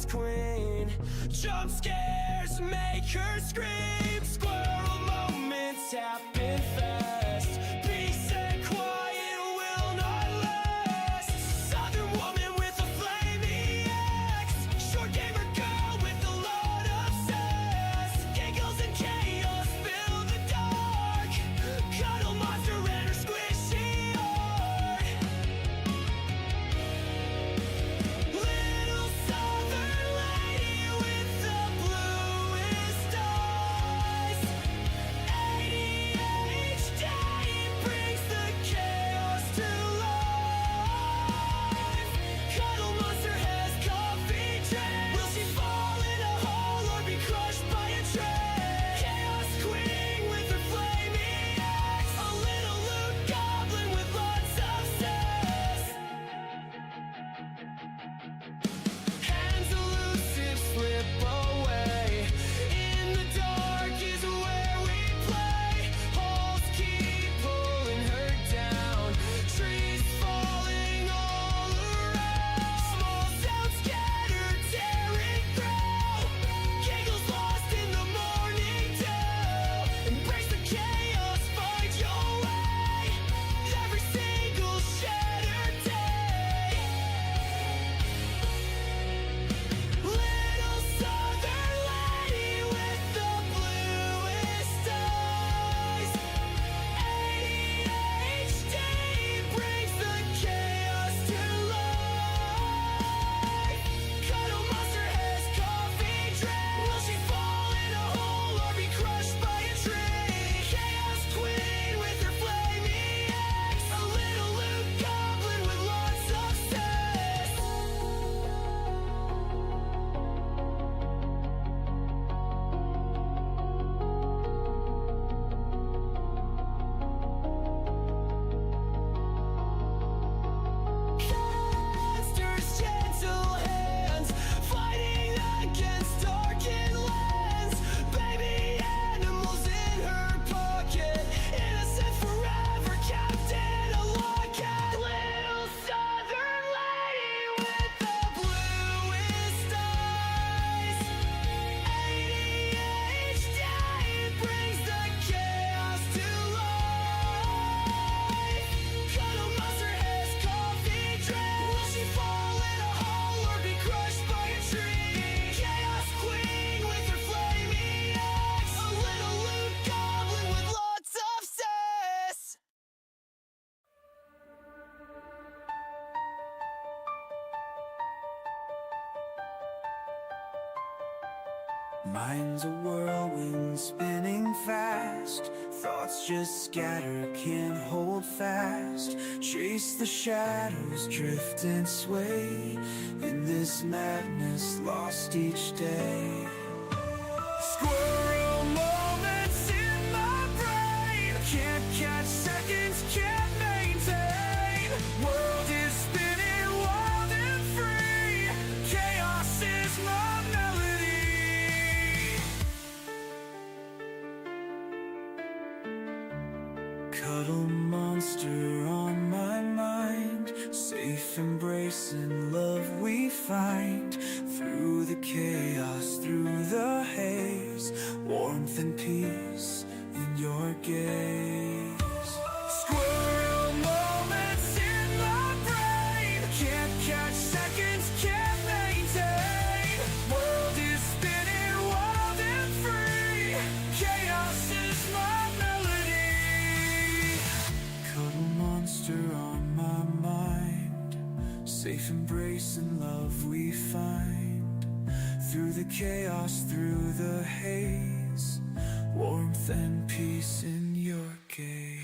chaos queen. Jump scares make her scream. Squirrel moments happen fast. Peace and quiet will not last. Southern woman with a flaming axe. Short gamer girl with a lot of sass. Giggles and chaos fill the dark. Cuddle monster and her squishy heart. Little southern lady with the bluest eyes. ADHD brings the chaos to life. Cuddle monster has coffee dread. Will she fall in a hole or be crushed by a train? Chaos queen with her flaming axe. A little loot goblin with lots of sass. Hands elusive slip away. In the dark is where we play. Holes keep pulling her down. Trees falling all around. Small sounds scattered, tearing through. Giggles lost in the morning dew. Embrace the chaos, find your way. Every single shattered day. Little southern lady with the bluest eyes. ADHD brings the chaos to life. Cuddle monster has coffee dread. Will she fall in a hole or be crushed by a tree? Chaos queen with her flaming axe. A little loot goblin with lots of sass. Monsters, gentle hands, fighting against darkened lands. Baby animals in her pocket, innocent forever, kept in a locket. Little southern lady with the bluest eyes. ADHD brings the chaos to life. Cuddle monster has coffee dread. Will she fall in a hole or be crushed by a tree? Chaos queen with her flaming axe. A little loot goblin with lots of sass. Mind's a whirlwind spinning fast. Thoughts just scatter, can't hold fast. Chase the shadows, drift and sway. In this madness, lost each day. Squirrel moments in my brain. Can't catch seconds, can't maintain. World is spinning wild and free. Chaos is my melody. Cuddle monster on my mind. Safe embrace and love we find. Through the chaos, through the haze. Warmth and peace in your gaze. Squirrel moments in my brain. Can't catch seconds, can't maintain. World is spinning wild and free. Chaos is my melody. Cuddle monster on my mind. Safe embrace and love we find. Through the chaos, through the haze. Warmth and peace in your gaze.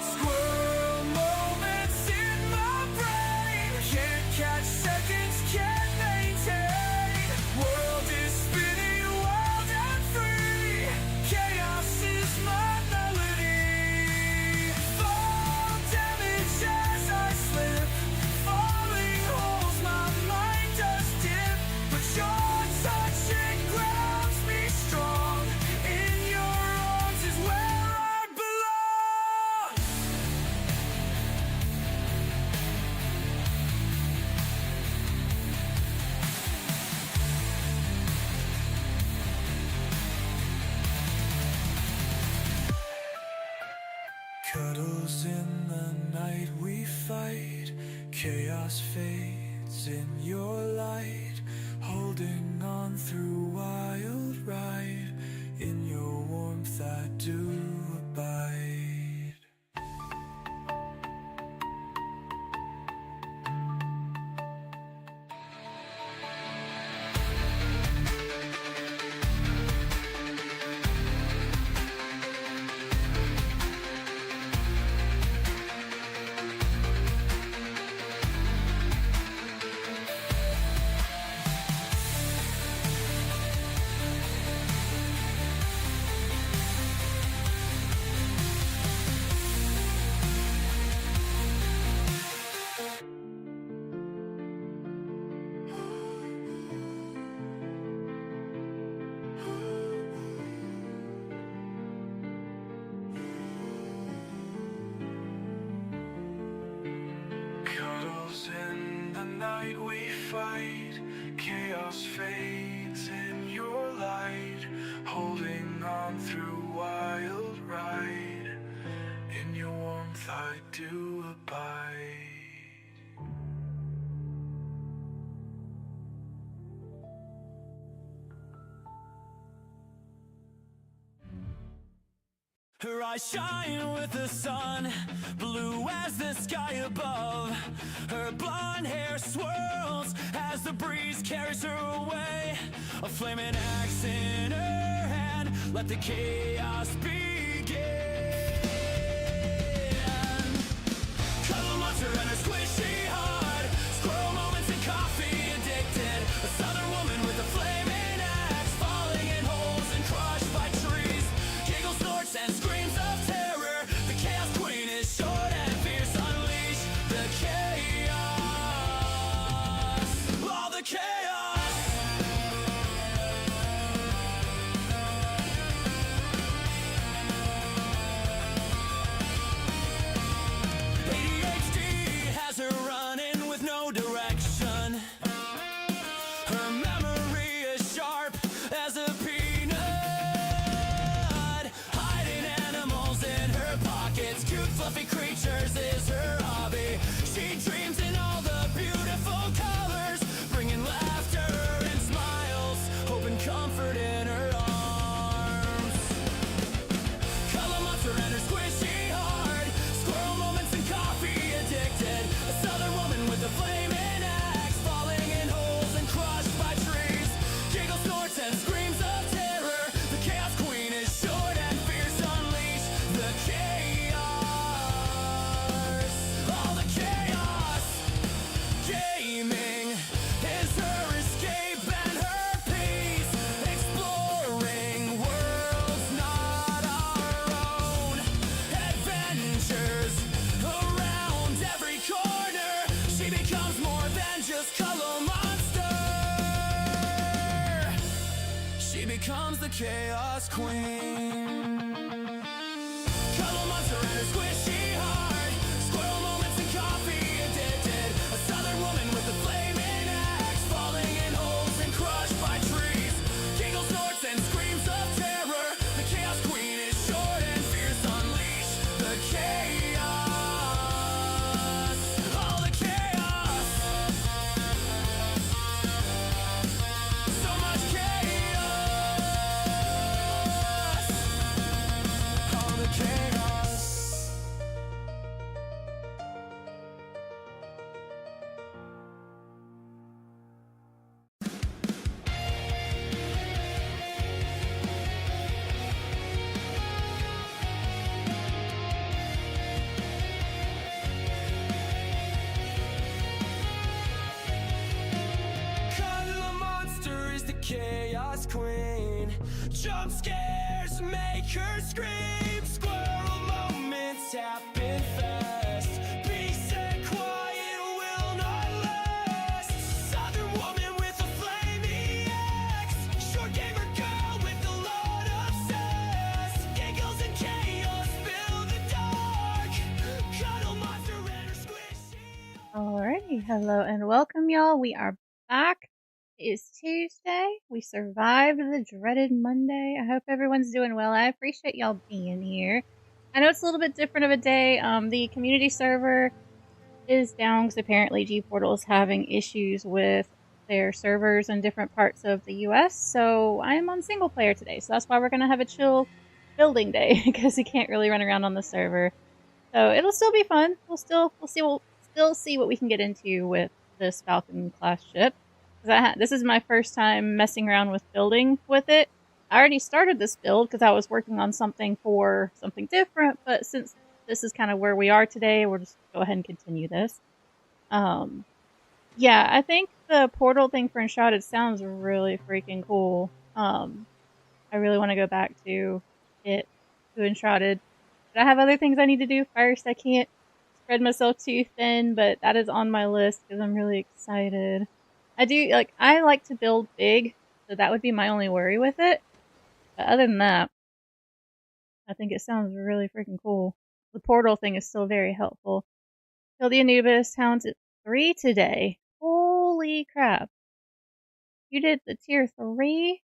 Squirrel moments in my brain. Can't catch seconds, can't maintain. World is spinning wild and free. Chaos is my melody. Fall damage as I slip. Falling holes my mind does Cuddles in the night we fight, chaos fades in your light, holding on through wild ride, in your warmth I do abide. Cuddles in the night we fight, chaos fades in your light, holding on through wild ride, in your warmth I do abide. Her eyes shine with the sun, blue as the sky above. Her blonde hair swirls as the breeze carries her away. A flaming axe in her hand, let the chaos begin. Cuddle monster and her squishy heart, squirrel moments and coffee addicted. A southern woman with a flaming axe, falling in holes and crushed by trees. Giggles, snorts, and screams of terror. The chaos queen is short and fierce. Unleash the chaos, all the chaos. ADHD has her running with no direction. Her memory is sharp as a peanut. Hiding animals in her pockets, cute fluffy creatures is her hobby. She dreams in all the beautiful colors, bringing laughter and smiles, hope and comfort in her arms. Color monster and her squishy heart, squirrel moments and coffee addicted. A southern woman with a flaming axe, falling in holes and crushed by trees. Giggles, snorts, and screams of terror. The chaos queen is short and fierce. Unleash the chaos, all the chaos. Gaming is her escape and her peace, exploring worlds not our own. Adventures around every corner. She becomes more than just color monster. She becomes the chaos queen. Color monster and her squishy heart, squirrel moments and coffee addicted. A southern woman with a flaming axe, falling in holes and crushed by trees. Giggles, snorts, and screams of terror. The chaos queen is short and fierce. Unleash the chaos, all the chaos. So much chaos, all the chaos. Cuddle monster is the chaos queen. Jump scares make her scream. Squirrel moments happen fast. Peace and quiet will not last. Southern woman with a flaming axe, short gamer girl with a lot of sass. Giggles and chaos fill the dark. Cuddle monster and her squishy. Alrighty, hello and welcome, y'all. We are back. It is Tuesday. We survived the dreaded Monday. I hope everyone's doing well. I appreciate y'all being here. I know it's a little bit different of a day. The community server is down because apparently G-Portal is having issues with their servers in different parts of the US. So I am on single player today. So that's why we're gonna have a chill building day because we can't really run around on the server. So it'll still be fun. We'll still see what we can get into with this Falcon class ship. This is my first time messing around with building with it. I already started this build because I was working on something for something different, but since this is kind of where we are today, we'll just go ahead and continue this. Yeah, I think the portal thing for Enshrouded sounds really freaking cool. I really want to go back to it, to Enshrouded. But I have other things I need to do first. I can't spread myself too thin, but that is on my list because I'm really excited. I like to build big, so that would be my only worry with it. But other than that, I think it sounds really freaking cool. The portal thing is still very helpful. Kill the Anubis hounds at 3 today. Holy crap. You did the tier 3?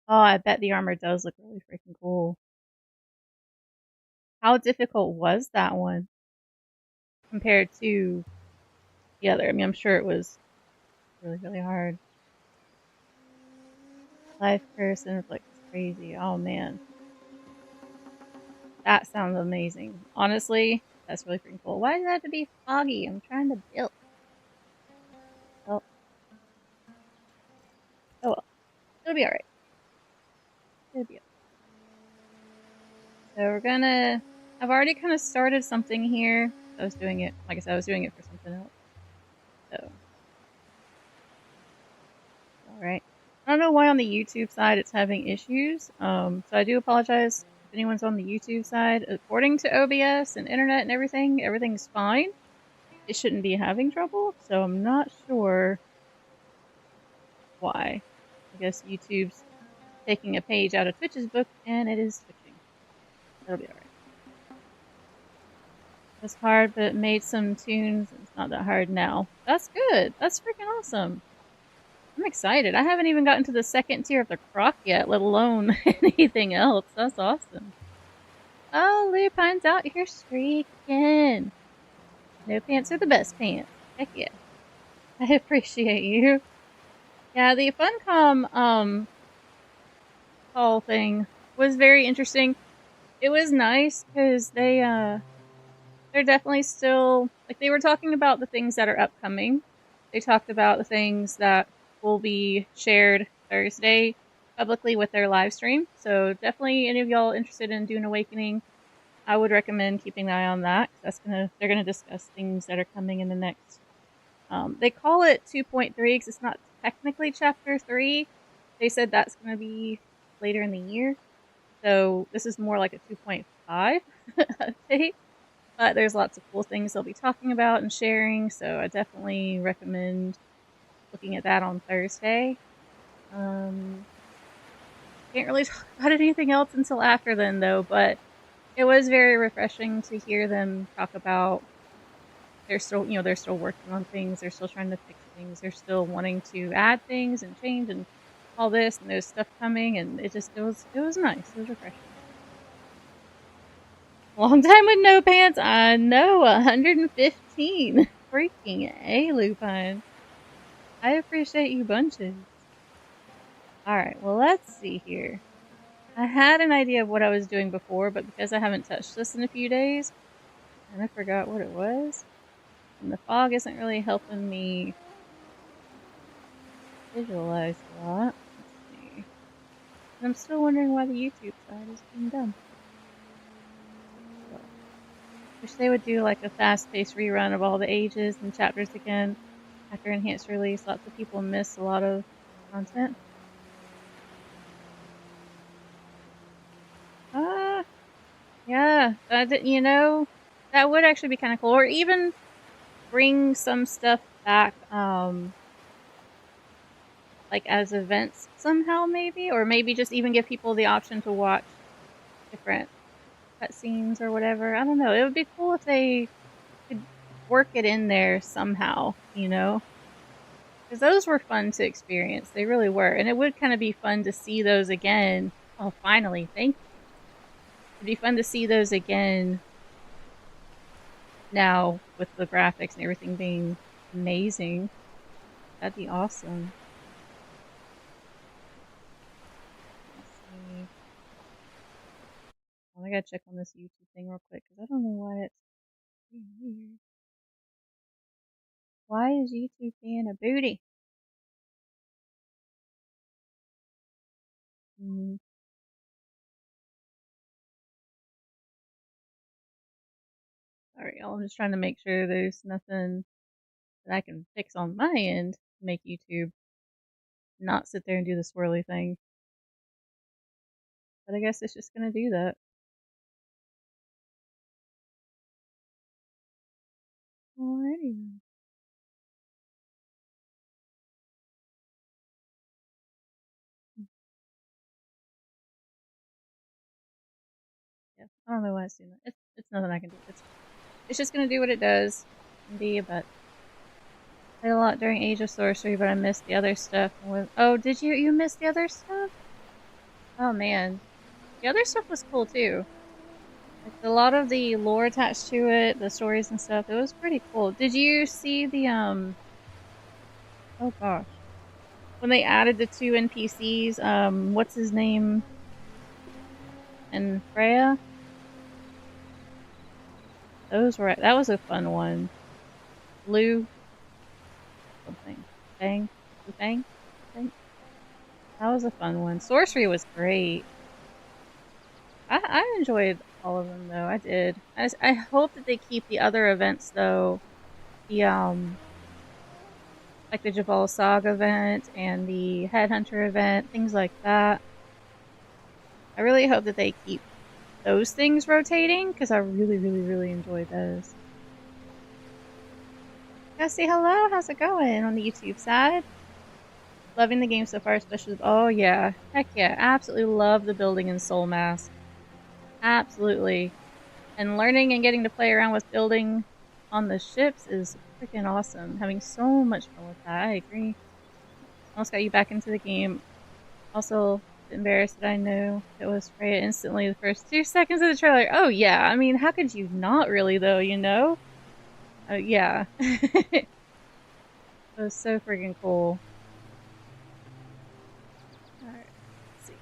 Oh, I bet the armor does look really freaking cool. How difficult was that one compared to the other? I mean, I'm sure it was really, really hard. Life curse and reflect is crazy. Oh man. That sounds amazing. Honestly, that's really freaking cool. Why does it have to be foggy? I'm trying to build. Oh, oh well. It'll be alright. It'll be okay. So we're gonna... I've already kind of started something here. I was doing it, like I said, I was doing it for something else. So. Alright. I don't know why on the YouTube side it's having issues. So I do apologize if anyone's on the YouTube side. According to OBS and internet and everything, everything's fine. It shouldn't be having trouble, so I'm not sure why. I guess YouTube's taking a page out of Twitch's book and it is switching. That'll be alright. It's hard, but it made some tunes. It's not that hard now. That's good. That's freaking awesome. I'm excited. I haven't even gotten to the second tier of the croc yet, let alone anything else. That's awesome. Oh, Lupine's out here streaking. No pants are the best pants. Heck yeah. I appreciate you. Yeah, the Funcom call thing was very interesting. It was nice because they're definitely still, like, they were talking about the things that are upcoming. They talked about the things that will be shared Thursday publicly with their live stream. So definitely any of y'all interested in Dune Awakening, I would recommend keeping an eye on that. They're gonna discuss things that are coming in the next. They call it 2.3 because it's not technically chapter 3. They said that's gonna be later in the year. So this is more like a 2.5 update. But there's lots of cool things they'll be talking about and sharing, so I definitely recommend looking at that on Thursday. Can't really talk about anything else until after then, though, but it was very refreshing to hear them talk about they're still working on things, they're still trying to fix things, they're still wanting to add things and change and all this, and there's stuff coming, and it was nice. It was refreshing. Long time with no pants. I know, 115. Freaking A, Lupine. I appreciate you bunches. Alright, well, let's see here. I had an idea of what I was doing before, but because I haven't touched this in a few days, and I forgot what it was, and the fog isn't really helping me visualize a lot. Let's see. And I'm still wondering why the YouTube side is being done. Wish they would do like a fast-paced rerun of all the ages and chapters again after enhanced release. Lots of people miss a lot of content. Yeah, that would actually be kind of cool. Or even bring some stuff back, like as events somehow, maybe? Or maybe just even give people the option to watch different cutscenes or whatever. I don't know. It would be cool if they could work it in there somehow, Because those were fun to experience. They really were. And it would kind of be fun to see those again. Oh, finally. Thank you. It'd be fun to see those again now with the graphics and everything being amazing. That'd be awesome. Let's see. Oh, I gotta check on this YouTube thing real quick because I don't know why it's being weird. Why is YouTube being a booty? Alright, y'all. I'm just trying to make sure there's nothing that I can fix on my end to make YouTube not sit there and do the swirly thing. But I guess it's just gonna do that. Alrighty then. Yeah, I don't know why it's doing that. It's nothing I can do. It's just gonna do what it does and be a butt. Played a lot during Age of Sorcery, but I missed the other stuff. Oh, did you? You missed the other stuff? Oh man, the other stuff was cool too. Like a lot of the lore attached to it, the stories and stuff. It was pretty cool. Did you see the Oh gosh, when they added the two NPCs? What's his name? And Freya. That was a fun one. Blue something. Fang? Blue Fang? I think. That was a fun one. Sorcery was great. I enjoyed all of them though. I did. I hope that they keep the other events though. The like the Jabal Saga event and the Headhunter event, things like that. I really hope that they keep those things rotating because I really, really, really enjoyed those. Yeah, say hello. How's it going on the YouTube side? Loving the game so far, especially. Oh yeah, heck yeah, absolutely love the building in Soul Mask. Absolutely, and learning and getting to play around with building on the ships is freaking awesome. Having so much fun with that. I agree. Almost got you back into the game. Also embarrassed that I knew it was Freya instantly the first 2 seconds of the trailer. Oh yeah, I mean, how could you not really though? You know? Yeah. It was so freaking cool. Alright, let's see.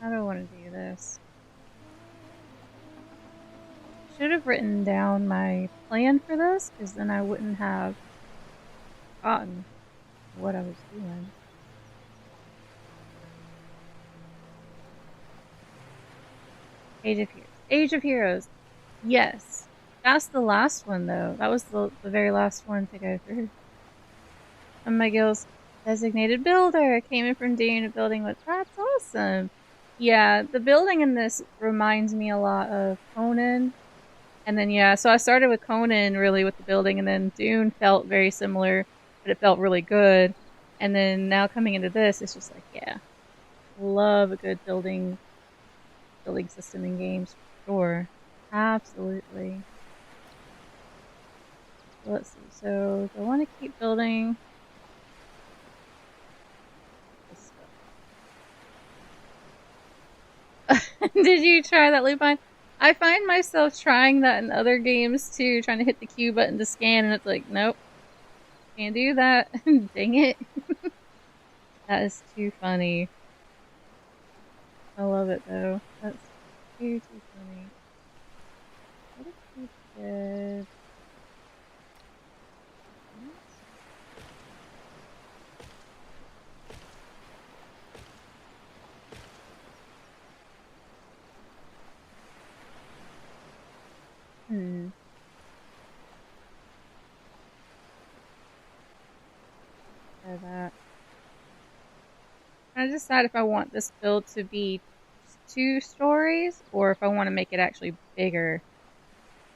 How do I want to do this? Should have written down my plan for this, because then I wouldn't have forgotten what I was doing. Age of Heroes. Age of Heroes. Yes. That's the last one, though. That was the very last one to go through. And my guild's designated builder came in from doing a building with. That's awesome. Yeah, the building in this reminds me a lot of Conan. And then, yeah, so I started with Conan, really, with the building, and then Dune felt very similar, but it felt really good. And then now coming into this, it's just like, yeah, love a good building system in games, for sure. Absolutely. So let's see. So do I want to keep building this stuff? Did you try that, Lupine? I find myself trying that in other games too, trying to hit the Q button to scan, and it's like, nope, can't do that. Dang it. That is too funny. I love it though. That's too funny. What if we did... Try that. I decide if I want this build to be 2 stories, or if I want to make it actually bigger.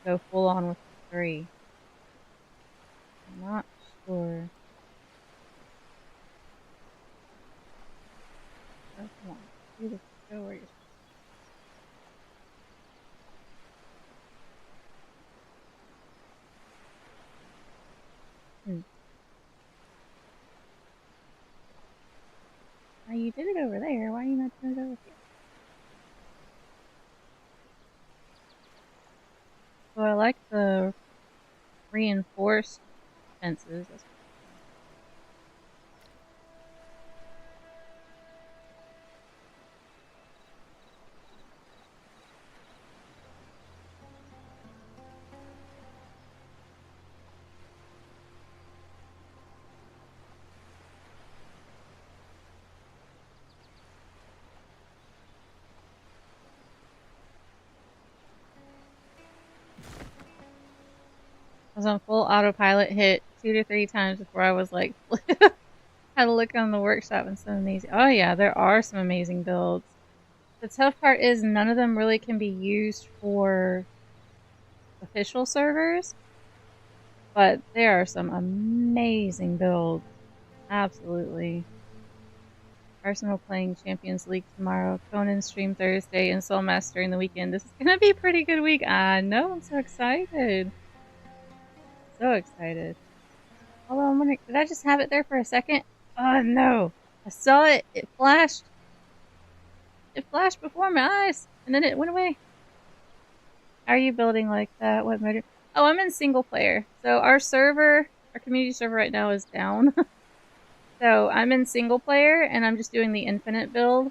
Go full on with 3. I'm not sure. Oh, come on. Do the show where you're... Oh, you did it over there. Why are you not doing it over here? I like the reinforced fences. That's I was on full autopilot, hit 2 to 3 times before I was like, had to look on the workshop and some amazing. Oh yeah, there are some amazing builds. The tough part is none of them really can be used for official servers, but there are some amazing builds. Absolutely. Arsenal playing Champions League tomorrow, Conan stream Thursday, and Soul Mastering the weekend. This is gonna be a pretty good week. I know, I'm so excited. So excited. Although I'm wondering, did I just have it there for a second? Oh no! I saw it. It flashed. It flashed before my eyes, and then it went away. How are you building like that? What mode? Oh, I'm in single player. So our server, our community server right now is down. So I'm in single player, and I'm just doing the infinite build.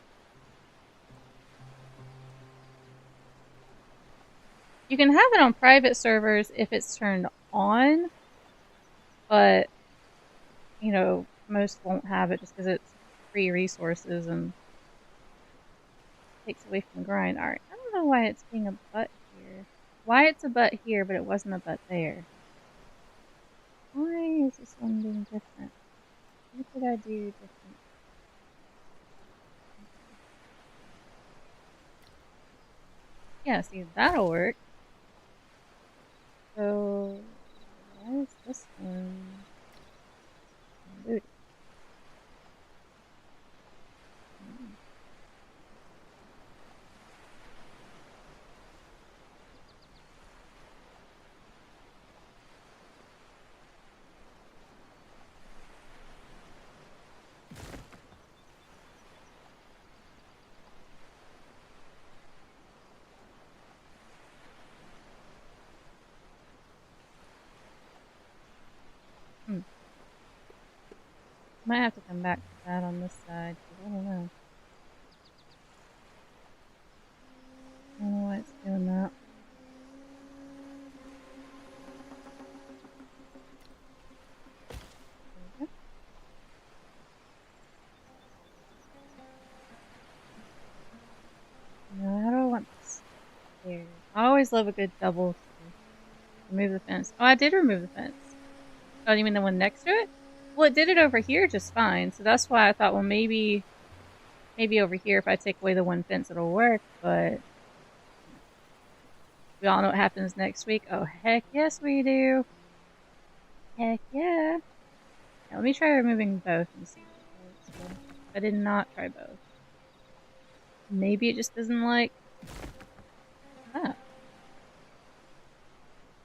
You can have it on private servers if it's turned on, but, you know, most won't have it just because it's free resources and takes away from the grind. Alright, I don't know why it's being a butt here. Why it's a butt here, but it wasn't a butt there. Why is this one being different? What did I do different? Yeah, see, that'll work. So, why is this one booty? Might have to come back to that on this side, because I don't know. I don't know why it's doing that. No, how do I want this? There. I always love a good double to remove the fence. Oh, I did remove the fence. Oh, you mean the one next to it? Well, it did it over here just fine, so that's why I thought, well, maybe over here, if I take away the one fence, it'll work, but we all know what happens next week. Oh, heck yes we do. Heck yeah. Now, let me try removing both and see if it works. I did not try both. Maybe it just doesn't like that.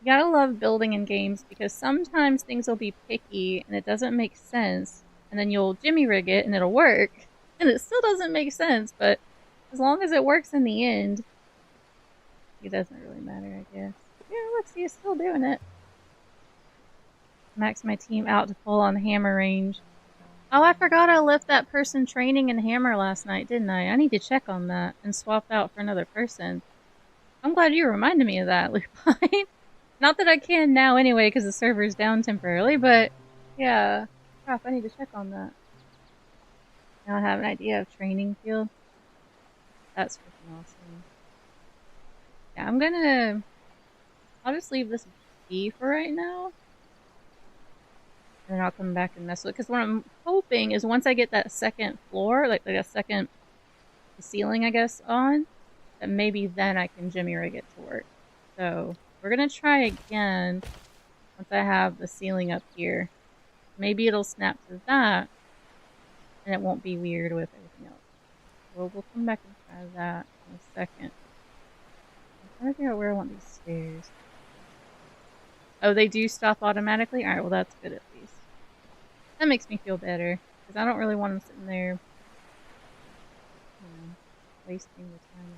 You gotta love building in games because sometimes things will be picky and it doesn't make sense, and then you'll jimmy rig it and it'll work, and it still doesn't make sense, but as long as it works in the end, it doesn't really matter, I guess. Yeah, look, see, it's still doing it. Max my team out to full on hammer range. Oh, I forgot I left that person training in hammer last night, didn't I? I need to check on that and swap out for another person. I'm glad you reminded me of that, Lupine. Not that I can now anyway, because the server's down temporarily, but yeah. Crap, I need to check on that. Now I have an idea of training field. That's freaking awesome. Yeah, I'll just leave this be for right now. And then I'll come back and mess with it. Because what I'm hoping is once I get that second floor, like a second ceiling, I guess, on, that maybe then I can jimmy rig it to work. So we're gonna try again once I have the ceiling up here. Maybe it'll snap to that, and it won't be weird with everything else. Well, we'll come back and try that in a second. I'm trying to figure out where I want these stairs. Oh, they do stop automatically? Alright, well that's good at least. That makes me feel better, because I don't really want them sitting there, wasting the time.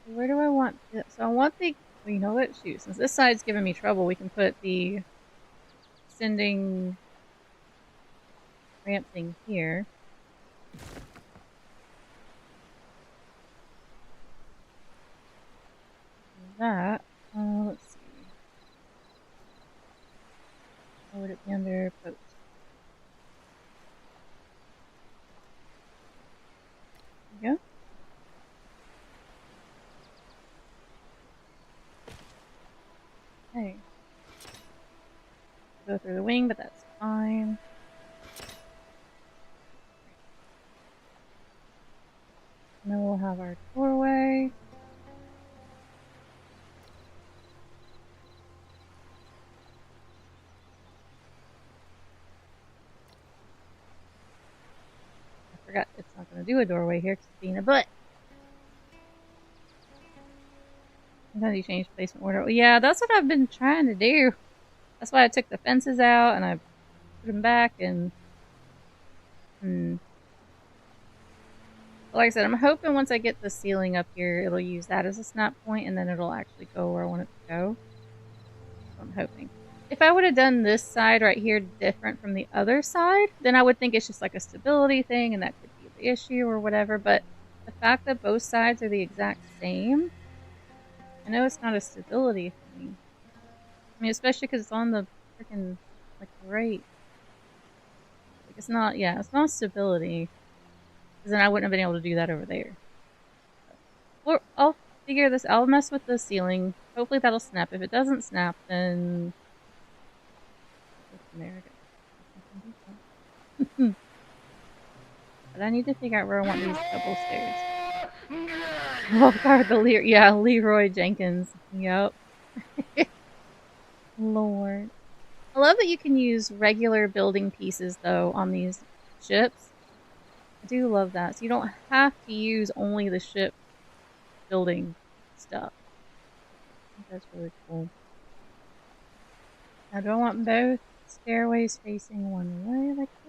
Where do I want this? So I want the Well, you know what? Shoot, since this side's giving me trouble, we can put the sending ramp thing here. That, let's see. How would it be under post? There we go. Okay. Go through the wing, but that's fine. And then we'll have our doorway. I forgot it's not going to do a doorway here because it's being a butt. Sometimes you change placement order. Well, yeah, that's what I've been trying to do. That's why I took the fences out and I put them back and... Like I said, I'm hoping once I get the ceiling up here, it'll use that as a snap point and then it'll actually go where I want it to go. So I'm hoping. If I would have done this side right here different from the other side, then I would think it's just like a stability thing and that could be the issue or whatever. But the fact that both sides are the exact same, I know it's not a stability thing. I mean, especially because it's on the freaking, like, right. Like, it's not, yeah, it's not stability. Because then I wouldn't have been able to do that over there. Or I'll figure this, I'll mess with the ceiling. Hopefully that'll snap. If it doesn't snap, then... There we go. But I need to figure out where I want these double stairs. Oh god, yeah, Leroy Jenkins. Yep. Lord. I love that you can use regular building pieces, though, on these ships. I do love that. So you don't have to use only the ship building stuff. I think that's really cool. Now, do I want both stairways facing one way like this?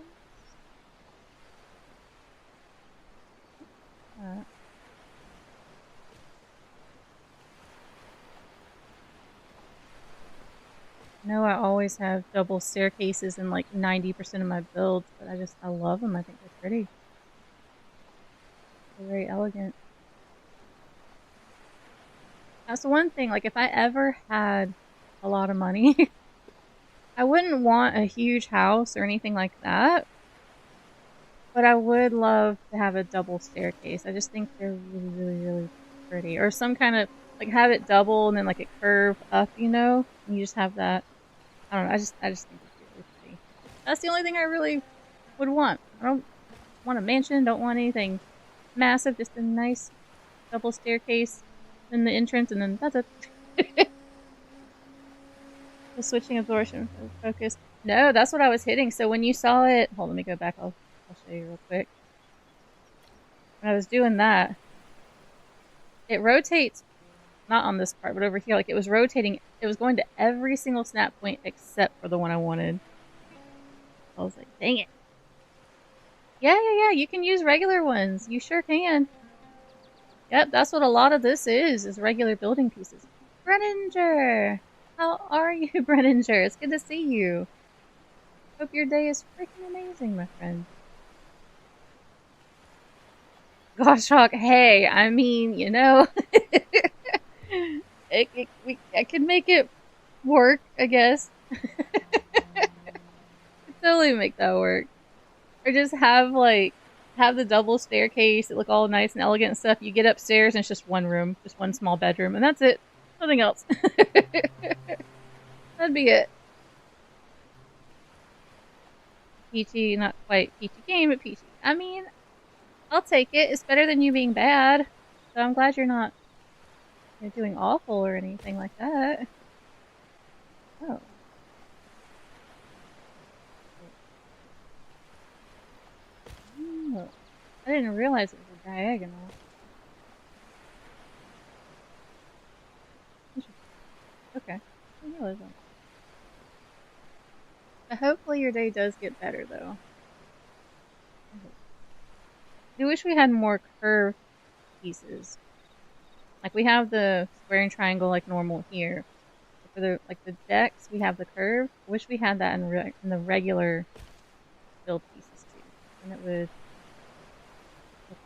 No, I always have double staircases in like 90% of my builds, but I love them. I think they're pretty. They're very elegant. That's the one thing, like if I ever had a lot of money, I wouldn't want a huge house or anything like that, but I would love to have a double staircase. I just think they're really, really, really pretty. Or some kind of, like have it double and then like it curve up, you know? And you just have that. I don't know, I just think it's really pretty. That's the only thing I really would want. I don't want a mansion, don't want anything massive, just a nice double staircase in the entrance, and then that's it. The switching absorption focus. No, that's what I was hitting. So when you saw it, hold on, let me go back. I'll show you real quick. When I was doing that, it rotates, not on this part, but over here. Like it was rotating. It was going to every single snap point except for the one I wanted. I was like, dang it. Yeah. You can use regular ones. You sure can. Yep, that's what a lot of this is regular building pieces. Brenninger! How are you, Brenninger? It's good to see you. Hope your day is freaking amazing, my friend. Gosh, Hawk, hey, I mean, you know, I could make it work, I guess. Could totally make that work. Or just have the double staircase, it look all nice and elegant and stuff. You get upstairs and it's just one room, just one small bedroom, and that's it. Nothing else. That'd be it. Peachy, not quite peachy game, but peachy. I mean, I'll take it. It's better than you being bad. So I'm glad you're not doing awful or anything like that. Oh. Oh. I didn't realize it was a diagonal. Okay. I didn't realize that. But hopefully your day does get better, though. I wish we had more curved pieces. Like we have the square and triangle like normal here. But for the decks, we have the curve. I wish we had that in the regular build pieces too, and it would look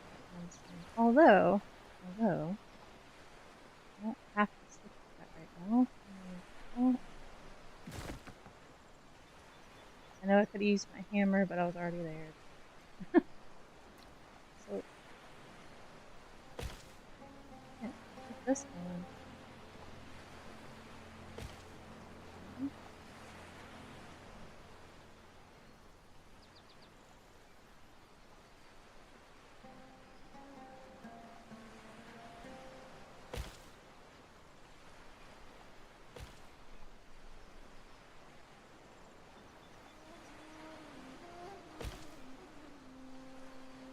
nice. Although I don't have to switch that right now. I know I could use my hammer, but I was already there. So yeah, keep this going.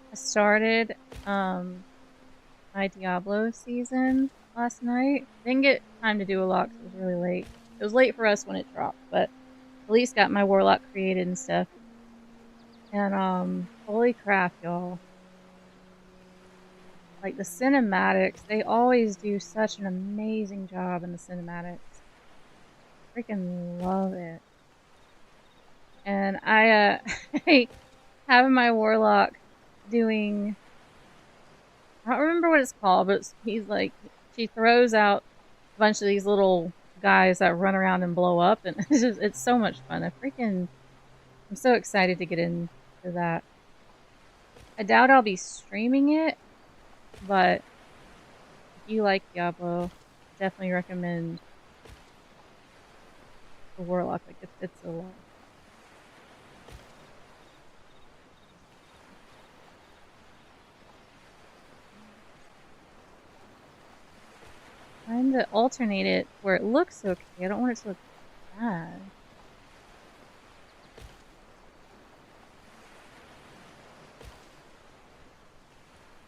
I started my Diablo season last night. Didn't get time to do a lot because it was really late. It was late for us when it dropped, but at least got my warlock created and stuff. And holy crap, y'all. Like the cinematics, they always do such an amazing job in the cinematics. Freaking love it. And I have my warlock doing, I don't remember what it's called, but he's like, she throws out a bunch of these little guys that run around and blow up, and it's so much fun. I'm so excited to get into that. I doubt I'll be streaming it, but if you like Diablo, definitely recommend the warlock. Like it fits a lot. Trying to alternate it where it looks okay. I don't want it to look bad.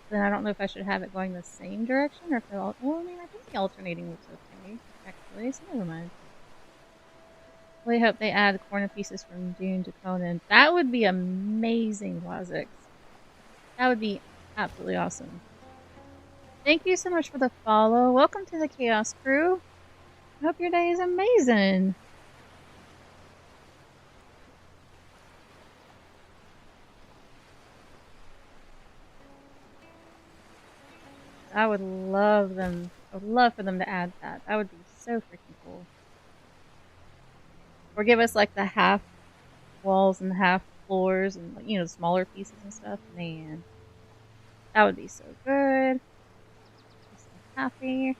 Then I don't know if I should have it going the same direction or if well, I mean, I think the alternating looks okay, actually, so never mind. Really hope they add corner pieces from Dune to Conan. That would be amazing, Wazix. That would be absolutely awesome. Thank you so much for the follow. Welcome to the Chaos Crew. I hope your day is amazing. I would love for them to add that. That would be so freaking cool. Or give us like the half walls and half floors and like, you know, smaller pieces and stuff. Man, that would be so good. I'm so happy.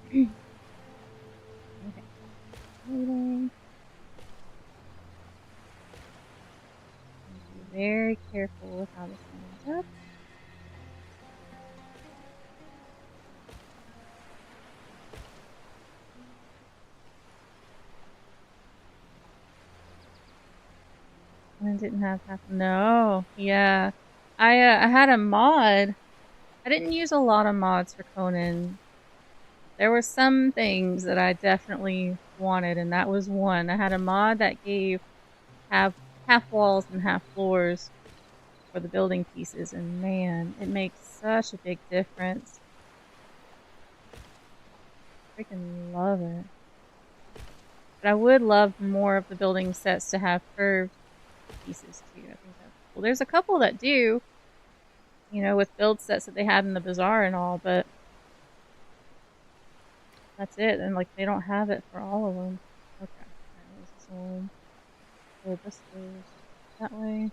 Okay. Waiting. Be very careful with how this lines up. I didn't have half. No, yeah. I had a mod. I didn't use a lot of mods for Conan. There were some things that I definitely wanted, and that was one. I had a mod that gave half walls and half floors for the building pieces, and man, it makes such a big difference. Freaking love it. But I would love more of the building sets to have curved pieces too. I think that's cool. There's a couple that do, you know, with build sets that they had in the bazaar and all, but that's it. And like they don't have it for all of them. Okay, this is one. So this goes that way.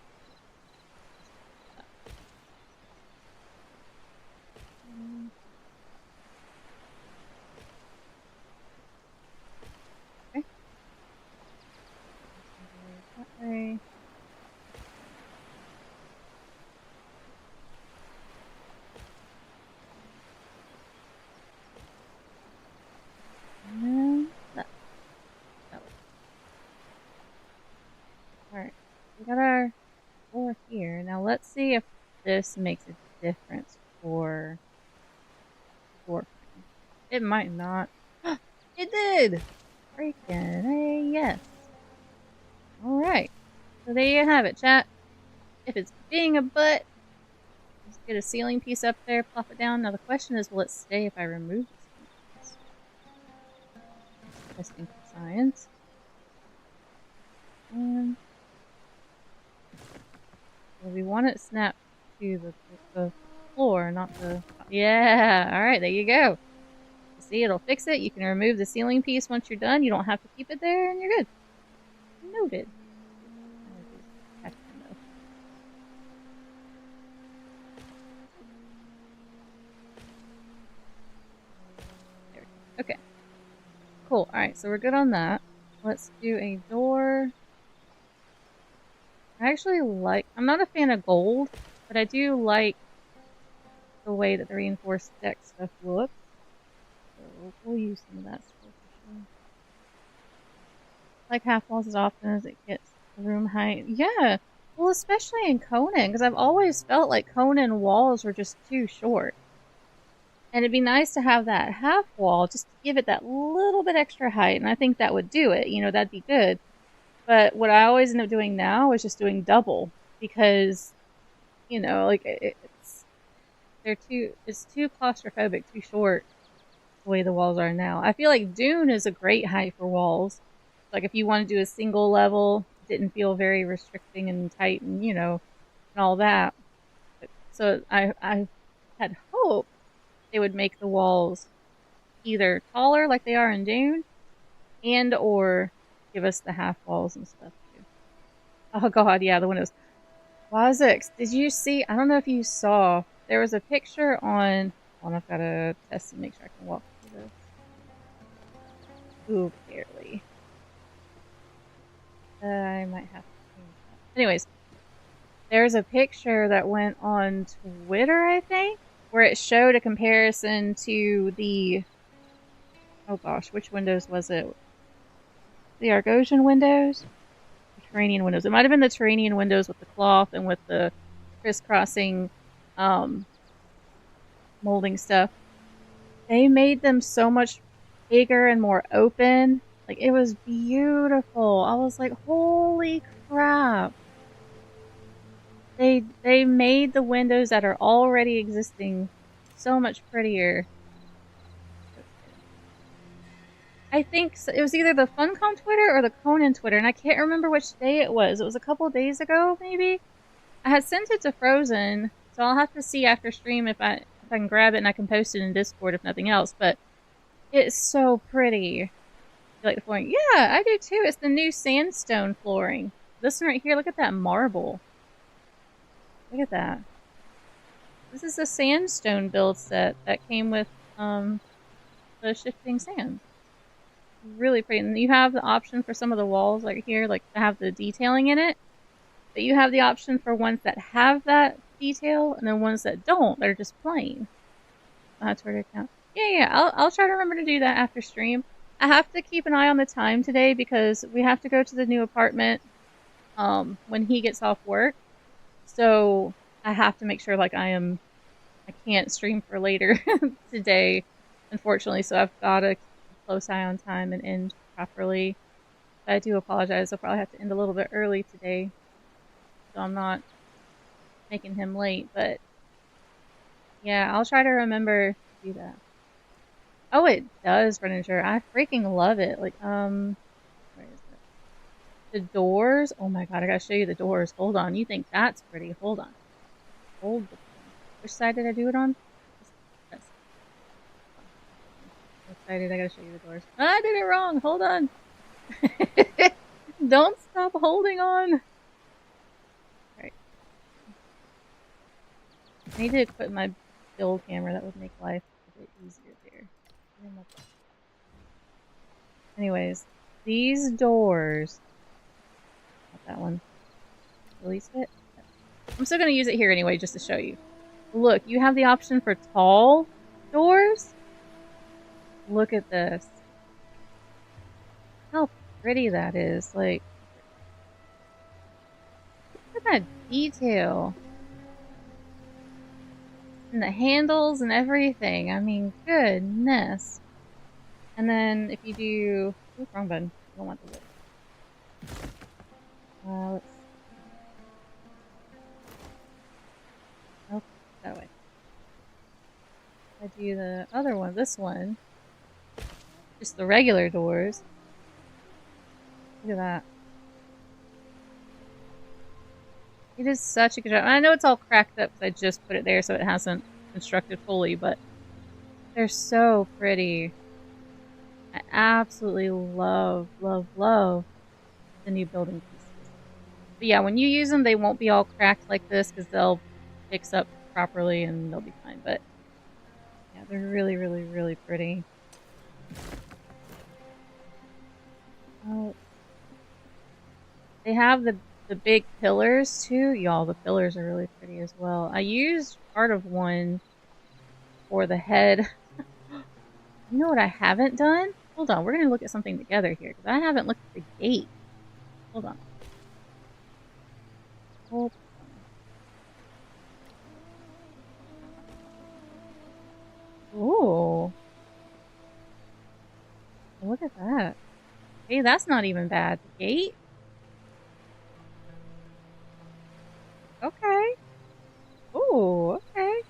Okay. That way. And then that way. Alright, we got our floor here. Now let's see if this makes a difference for floor frame. It might not. It did! Freaking A, yes. Alright. So there you have it, chat. If it's being a butt, just Get a ceiling piece up there, plop it down. Now the question is, will it stay if I remove the ceiling piece? Testing for science. And well, we want it snapped to the floor, not the... Yeah! Alright, there you go. See, it'll fix it. You can remove the ceiling piece once you're done. You don't have to keep it there, and you're good. Noted. Okay. Cool. Alright, so we're good on that. Let's do a door. I actually like... I'm not a fan of gold, but I do like the way that the reinforced deck stuff looks. So we'll use some of that stuff for sure. Like half walls as often as it gets room height. Yeah! Well, especially in Conan, because I've always felt like Conan walls were just too short. And it'd be nice to have that half wall just to give it that little bit extra height, and I think that would do it. You know, that'd be good. But what I always end up doing now is just doing double, because, you know, like it's too claustrophobic, too short the way the walls are now. I feel like Dune is a great height for walls. Like if you want to do a single level, it didn't feel very restricting and tight, and you know, and all that. So I had hoped they would make the walls either taller like they are in Dune, and or give us the half walls and stuff too. Oh god, yeah, the windows. Wazix, did you see? I don't know if you saw. There was a picture on. Hold on, I've got to test and make sure I can walk through this. Ooh, barely. I might have to change that. Anyways, there's a picture that went on Twitter, I think, where it showed a comparison to the... Oh gosh, which windows was it? The Argosian windows? The Turanian windows. It might have been the Turanian windows with the cloth and with the crisscrossing molding stuff. They made them so much bigger and more open. Like, it was beautiful. I was like, holy crap. They made the windows that are already existing so much prettier. I think it was either the Funcom Twitter or the Conan Twitter, and I can't remember which day it was. It was a couple of days ago, maybe? I had sent it to Frozen, so I'll have to see after stream if I can grab it and I can post it in Discord if nothing else, but it's so pretty. You like the flooring? Yeah, I do too. It's the new sandstone flooring. This one right here, look at that marble. Look at that. This is a sandstone build set that came with the shifting sand. Really pretty. And you have the option for some of the walls right here, like to have the detailing in it. But you have the option for ones that have that detail and then ones that don't, that are just plain. That's where to count. Yeah, I'll try to remember to do that after stream. I have to keep an eye on the time today because we have to go to the new apartment when he gets off work. So I have to make sure like I can't stream for later today, unfortunately, so I've got to keep a close eye on time and end properly. But I do apologize, I'll probably have to end a little bit early today, so I'm not making him late, but yeah, I'll try to remember to do that. Oh, it does, Furniture. I freaking love it. Like, where is it? The doors. Oh my god, I gotta show you the doors. Hold on. You think that's pretty? Hold on. Hold the phone. Which side did I do it on? This. I'm excited. I gotta show you the doors. I did it wrong. Hold on. Don't stop holding on. Alright. I need to equip my build camera. That would make life a bit easier there. Anyways, these doors. Not that one. Release it. I'm still going to use it here anyway, just to show you. Look, you have the option for tall doors. Look at this. How pretty that is. Like, look at that detail. And the handles and everything. I mean, goodness. And then if you do... Ooh, wrong button. I don't want the lid. Let's... Oh, that way. to the other one, this one. Just the regular doors. Look at that. It is such a good job. I know it's all cracked up because I just put it there so it hasn't constructed fully, but they're so pretty. I absolutely love, love, love the new building pieces. But yeah, when you use them, they won't be all cracked like this because they'll fix up properly and they'll be fine. But yeah, they're really, really, really pretty. Oh, they have the big pillars too. Y'all, the pillars are really pretty as well. I used part of one for the head. You know what I haven't done? Hold on, we're gonna look at something together here because I haven't looked at the gate. Hold on. Hold on. Ooh, look at that. Hey, that's not even bad. The gate? Okay. Ooh, okay.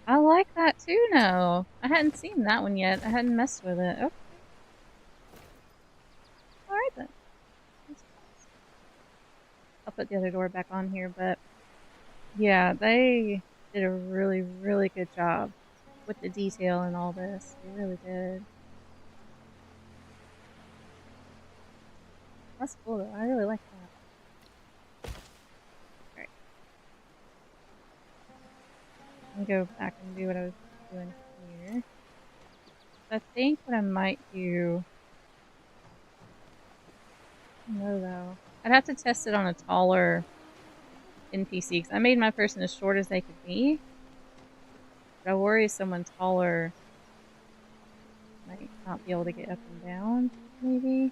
I like that too now. I hadn't seen that one yet. I hadn't messed with it. Okay. Alright then. I'll put the other door back on here, but yeah, they did a really, really good job with the detail and all this. They really did. That's cool though. I really like that. Alright. Let me go back and do what I was doing here. I think what I might do... I don't know though. I'd have to test it on a taller NPC because I made my person as short as they could be. But I worry someone taller might not be able to get up and down, maybe.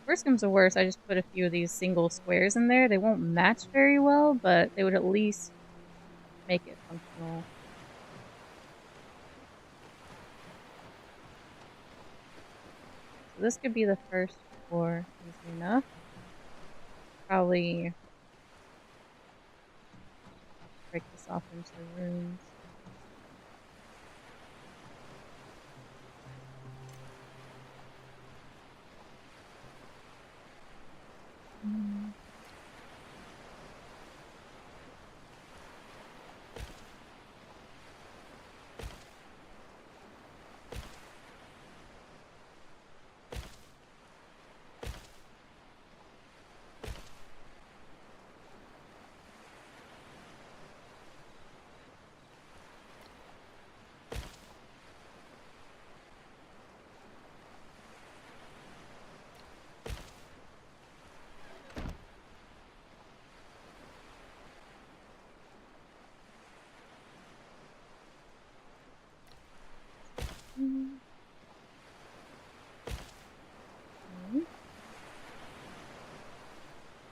Worst comes to worst, I just put a few of these single squares in there. They won't match very well, but they would at least make it functional. So this could be the first floor, easy enough. Probably break this off into rooms.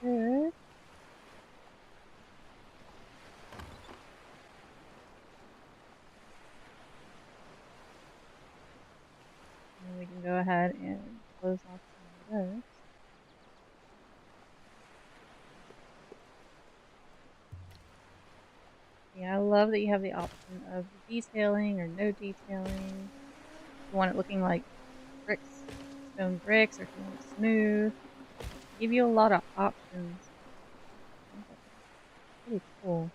Good. And we can go ahead and close off some of those. Yeah, I love that you have the option of detailing or no detailing. If you want it looking like bricks, stone bricks, or if you want it smooth. Give you a lot of options. Pretty cool.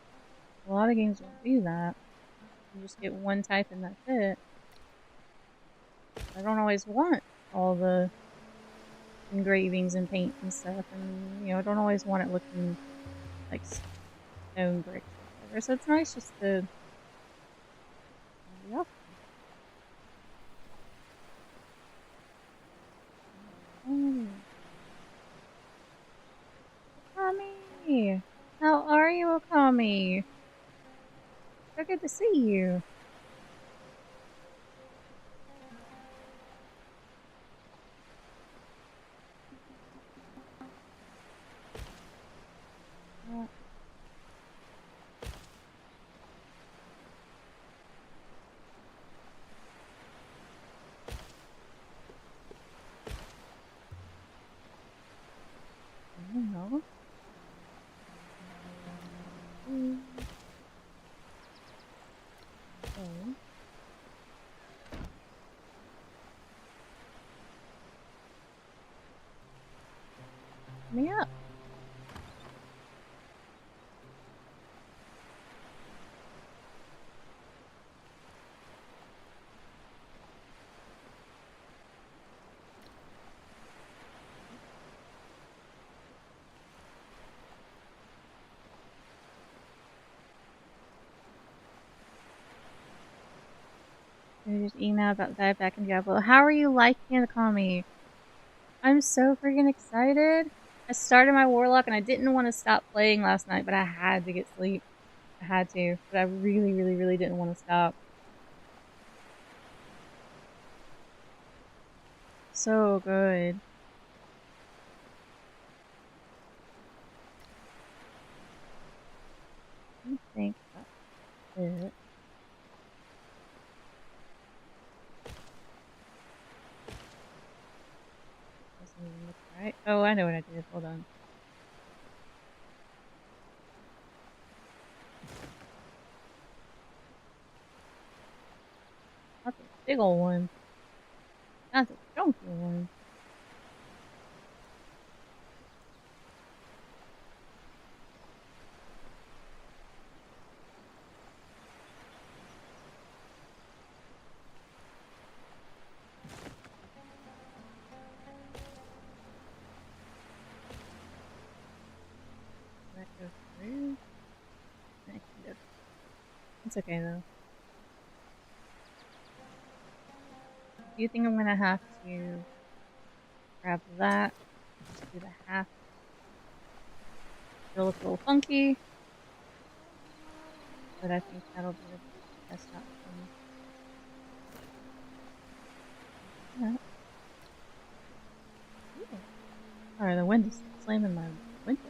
A lot of games don't do that. You just get one type and that's it. I don't always want all the engravings and paint and stuff, and you know, I don't always want it looking like stone bricks or whatever. So it's nice just to yeah. Okami! How are you, Okami? So good to see you. I just emailed about to dive back in Diablo. How are you liking the commie? I'm so freaking excited. I started my Warlock and I didn't want to stop playing last night, but I had to get sleep. I had to, but I really, really, really didn't want to stop. So good. I think that's it. Doesn't even look right. Oh, I know what I did. Hold on. That's a big old one. That's a chunky one. Did that go through? It's okay though. Do you think I'm gonna have to grab that? Just do the half. It'll look a little funky, but I think that'll be the best option. Yeah. Sorry, the wind is slamming my window.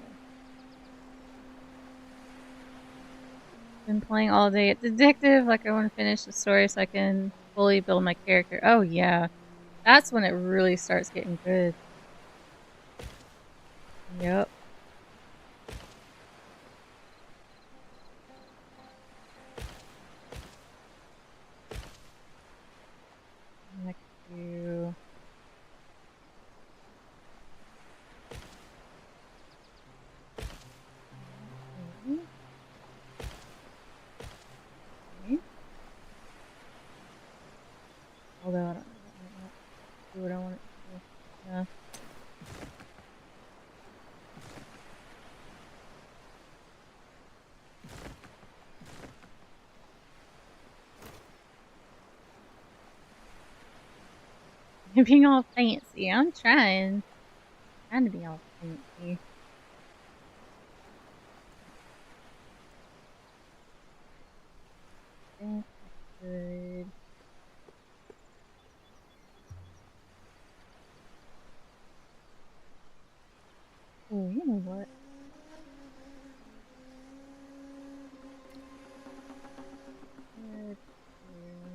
Been playing all day. It's addictive. Like, I want to finish the story so I can fully build my character. Oh, yeah. That's when it really starts getting good. Yep. Next to... Okay. Although I don't know, that might not do what I want it to do. Yeah. You're being all fancy. I'm trying. Trying to be all fancy. That's good. Oh, you know what? Good. Two.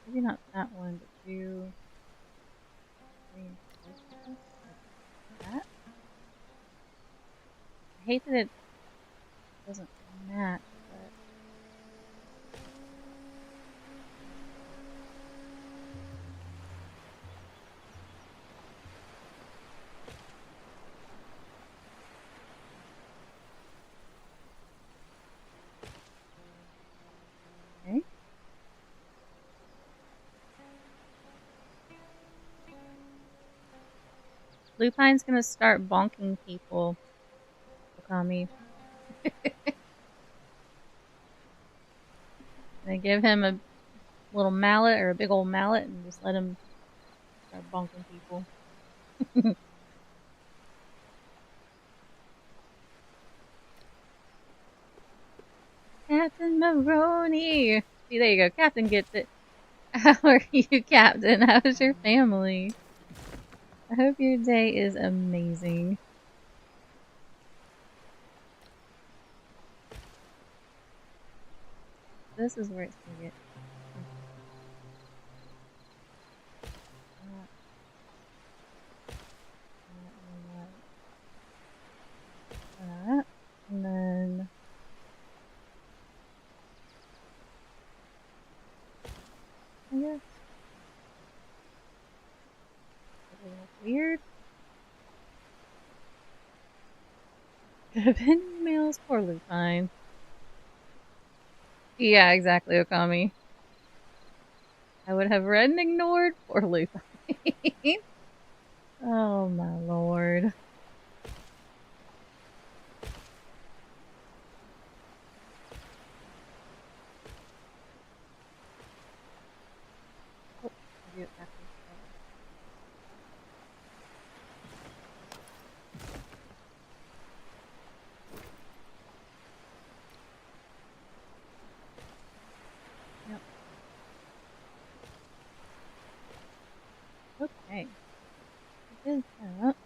Maybe not that one, but two. Reinforcements like that. I hate that it doesn't match, but okay. Lupine's gonna start bonking people. Okami. They give him a little mallet or a big old mallet and just let him start bonking people. Captain Maroney! See, there you go. Captain gets it. How are you, Captain? How's your family? I hope your day is amazing. This is where it's gonna get. That. And then. I guess. Weird. Could have been emails. Poor Lupine. Yeah, exactly, Okami. I would have read and ignored. Poor Lupine. Oh my lord. Okay. What is that?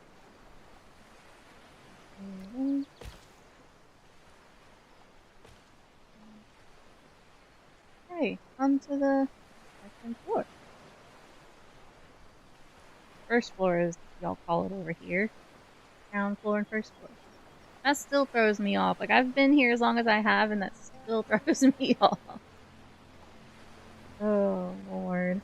Mhm. Okay, onto the second floor. First floor is y'all call it over here. Ground floor and first floor. That still throws me off. Like I've been here as long as I have, and that still throws me off. Oh Lord.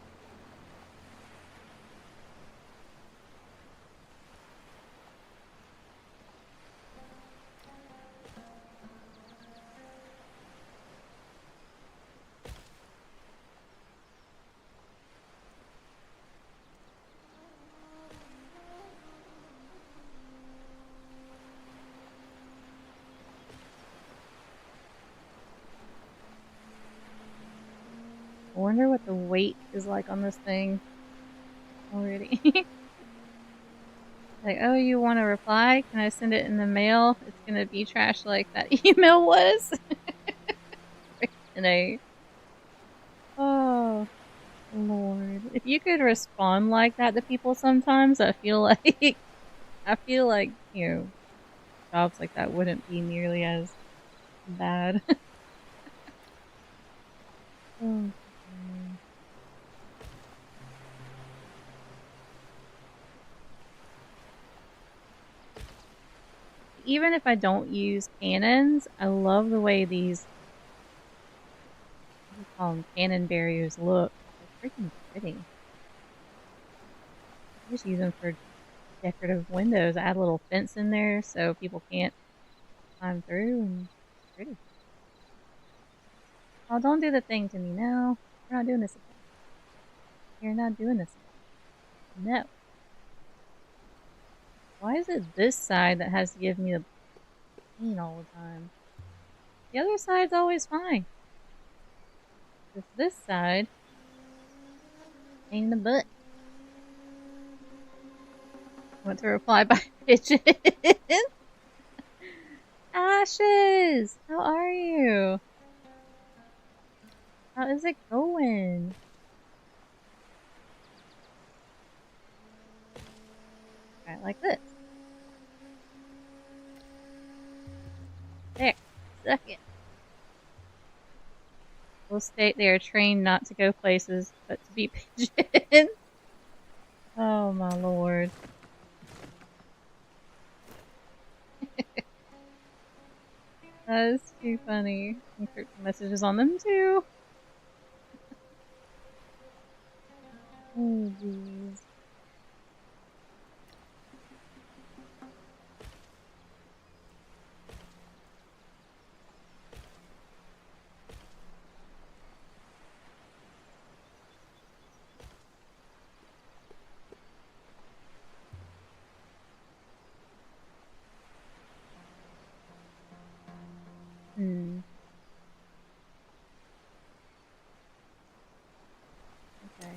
I wonder what the weight is like on this thing already. Like, oh, you want to reply? Can I send it in the mail? It's gonna be trash like that email was. And oh Lord, if you could respond like that to people sometimes, I feel like jobs like that wouldn't be nearly as bad. Oh, man. Even if I don't use cannons, I love the way these what do you call them, cannon barriers look. They're freaking pretty. I just use them for decorative windows. I add a little fence in there so people can't climb through, and it's pretty. Oh, don't do the thing to me now. We're not doing this again. You're not doing this again. No. Why is it this side that has to give me the pain all the time? The other side's always fine. Just this side, pain in the butt. Want to reply by pigeon? Ashes! How are you? How is it going? Right, like this. There. Suck it. Will state they are trained not to go places, but to be pigeons. Oh my lord. That is too funny. Encrypt messages on them too. Oh jeez. Hmm. Okay.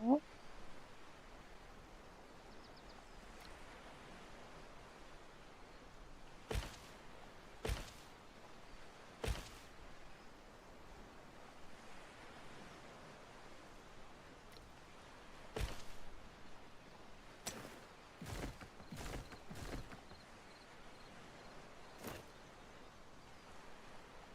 Oh.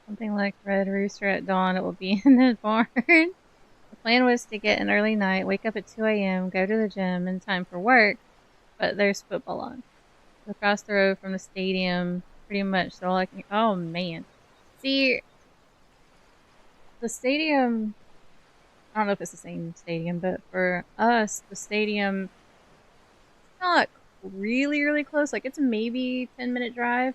Something like Red Rooster at dawn, it will be in the barn. The plan was to get an early night, wake up at 2 a.m., go to the gym in time for work, but there's football on. Across the road from the stadium, pretty much. So all I can. Oh man, see the stadium. I don't know if it's the same stadium, but for us, the stadium is not really, really close. Like it's maybe 10-minute drive,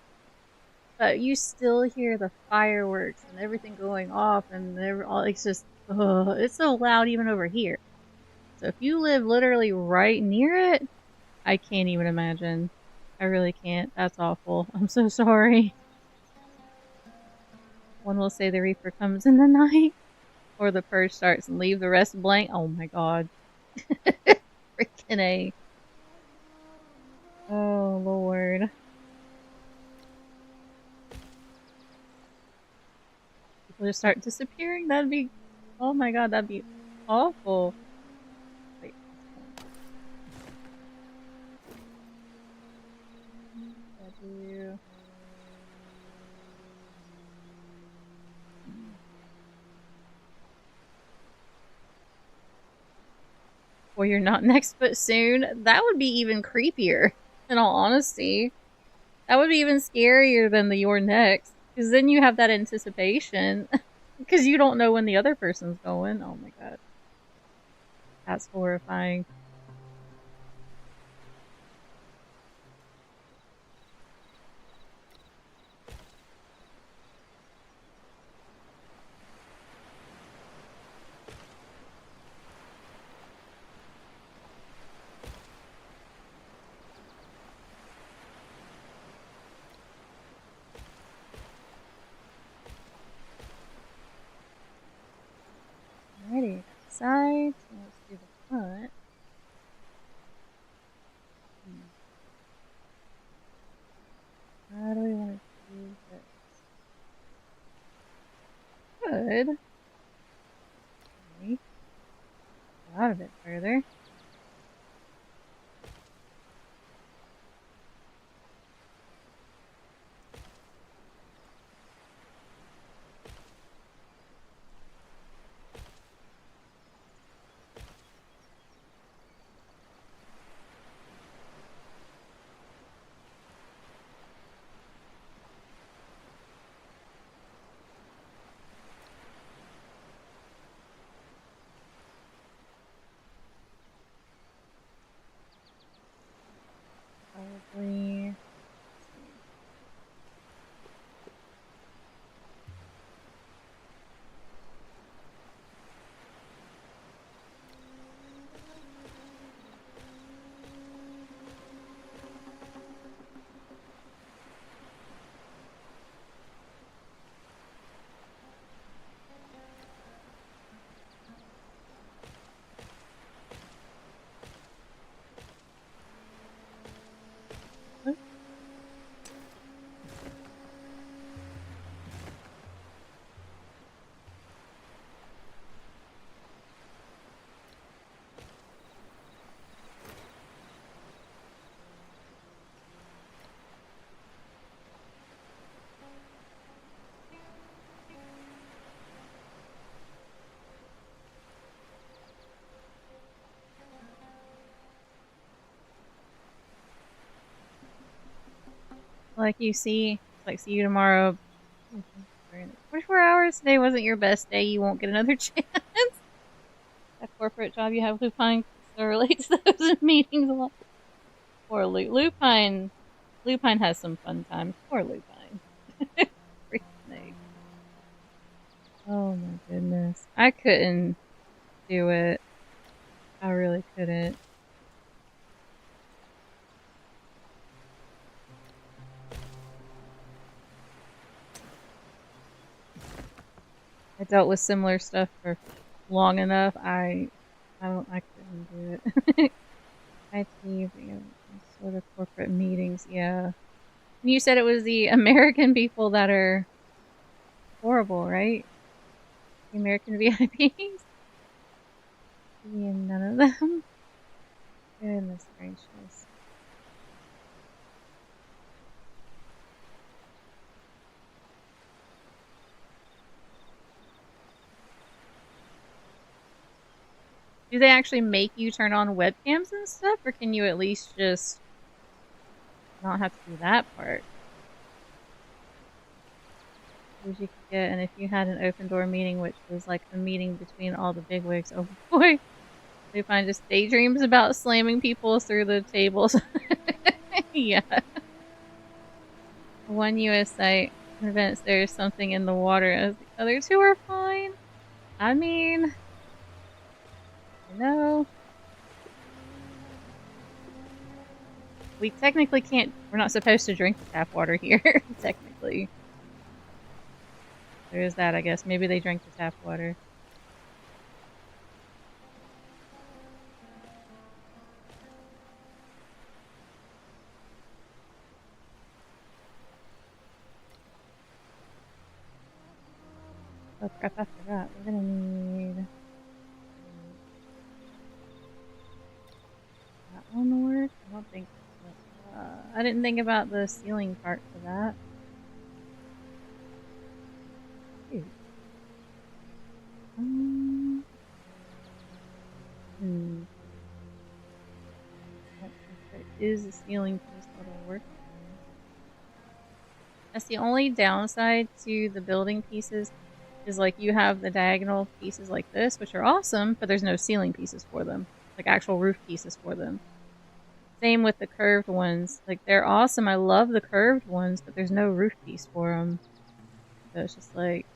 but you still hear the fireworks and everything going off, and it's just it's so loud even over here. So if you live literally right near it, I can't even imagine. I really can't. That's awful. I'm so sorry. One will say the Reaper comes in the night, or the purge starts and leave the rest blank. Oh my god. Freaking A. Oh lord. People just start disappearing. That'd be, oh my god, that'd be awful. Wait, W. Or you're not next but soon. That would be even creepier, in all honesty. That would be even scarier than the you're next. Because then you have that anticipation. Because you don't know when the other person's going. Oh my god. That's horrifying. Alrighty, side. So let's do the front. How do we want to do this? Good. Okay. Go out a bit further. Probably. Like you see, like see you tomorrow. 24 hours today wasn't your best day. You won't get another chance. That corporate job you have, Lupine, still relates to those meetings a lot. Poor Lupine. Lupine has some fun times. Poor Lupine. Freaking. Oh my goodness. I couldn't do it. I really couldn't. I dealt with similar stuff for long enough. I couldn't do it. IT, sort of corporate meetings, yeah. And you said it was the American people that are horrible, right? The American VIPs? Yeah, none of them. Goodness gracious. Do they actually make you turn on webcams and stuff, or can you at least just not have to do that part? Which you could get, and if you had an open door meeting, which was like a meeting between all the bigwigs, oh boy, Lupine just daydreams about slamming people through the tables. Yeah. One US site convinced there's something in the water as the other two are fine. I mean, no. We technically can't, we're not supposed to drink the tap water here, technically. There is that, I guess. Maybe they drank the tap water. Oh crap, I forgot. We're gonna need that one to work. I don't think so. I didn't think about the ceiling part for that. Shoot. I don't think there is a ceiling piece that'll work. That's the only downside to the building pieces, is like you have the diagonal pieces like this, which are awesome, but there's no ceiling pieces for them, like actual roof pieces for them. Same with the curved ones. Like, they're awesome. I love the curved ones, but there's no roof piece for them. So it's just like,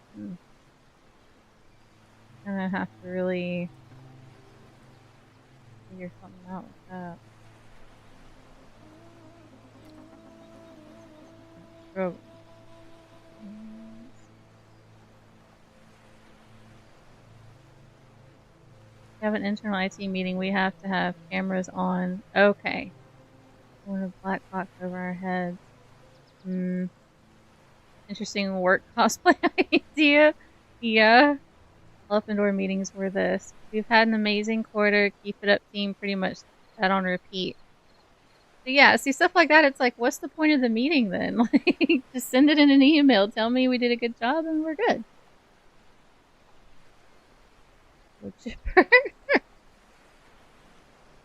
gonna have to really figure something out with that. Oh. We have an internal IT meeting. We have to have cameras on. Okay. What a black box over our heads. Interesting work cosplay idea. Yeah. All up indoor meetings were this. We've had an amazing quarter. Keep it up, team. Pretty much that on repeat. But yeah, see, stuff like that, it's like, what's the point of the meeting then? Like, just send it in an email. Tell me we did a good job and we're good.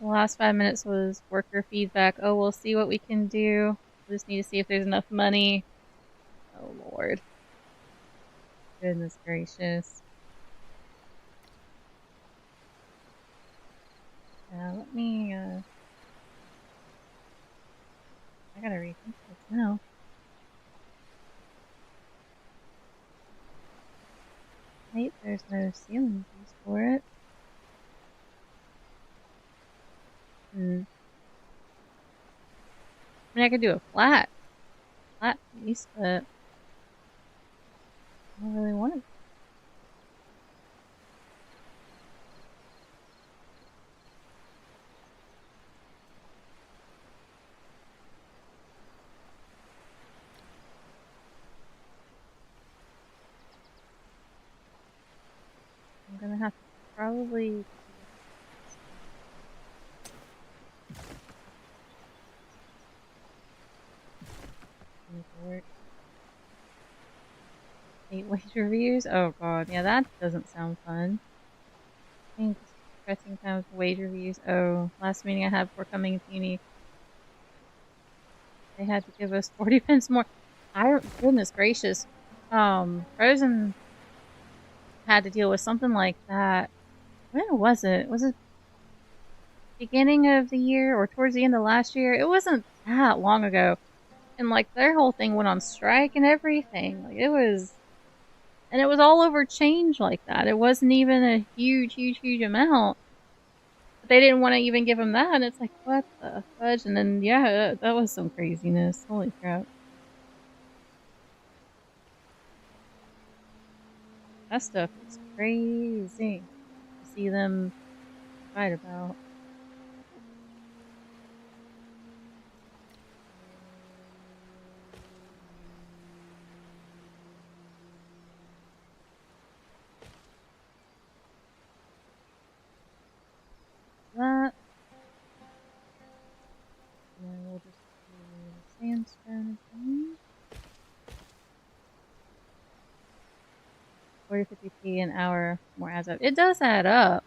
The last 5 minutes was worker feedback. Oh, we'll see what we can do. We just need to see if there's enough money. Oh, Lord. Goodness gracious. Let me, I gotta rethink this now. Wait, there's no ceiling piece for it. I mean, I could do a flat piece, but I don't really want it. I'm gonna have to probably make it work. 8 wage reviews? Oh god, yeah, that doesn't sound fun. I think pressing times wage reviews. Oh, last meeting I had before coming to uni, they had to give us 40 pence more. Goodness gracious. Frozen had to deal with something like that. When was it? Was it beginning of the year or towards the end of last year? It wasn't that long ago. And like their whole thing went on strike and everything. Like it was all over change like that. It wasn't even a huge amount. But they didn't want to even give them that. And it's like, what the fudge? And then, yeah, that was some craziness. Holy crap. That stuff is crazy to see them fight about. That. And then we'll just do the sandstone again. 40 50p an hour more adds up. It does add up.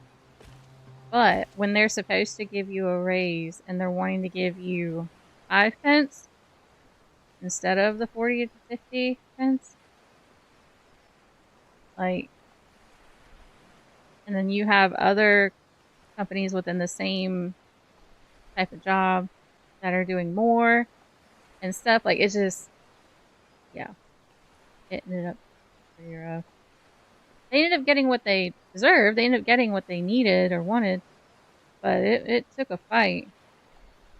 But when they're supposed to give you a raise and they're wanting to give you 5 pence instead of the 40 to 50 pence, like, and then you have other companies within the same type of job that are doing more and stuff, like, it's just, yeah, it ended up pretty rough. They ended up getting what they deserved. They ended up getting what they needed or wanted, but it took a fight.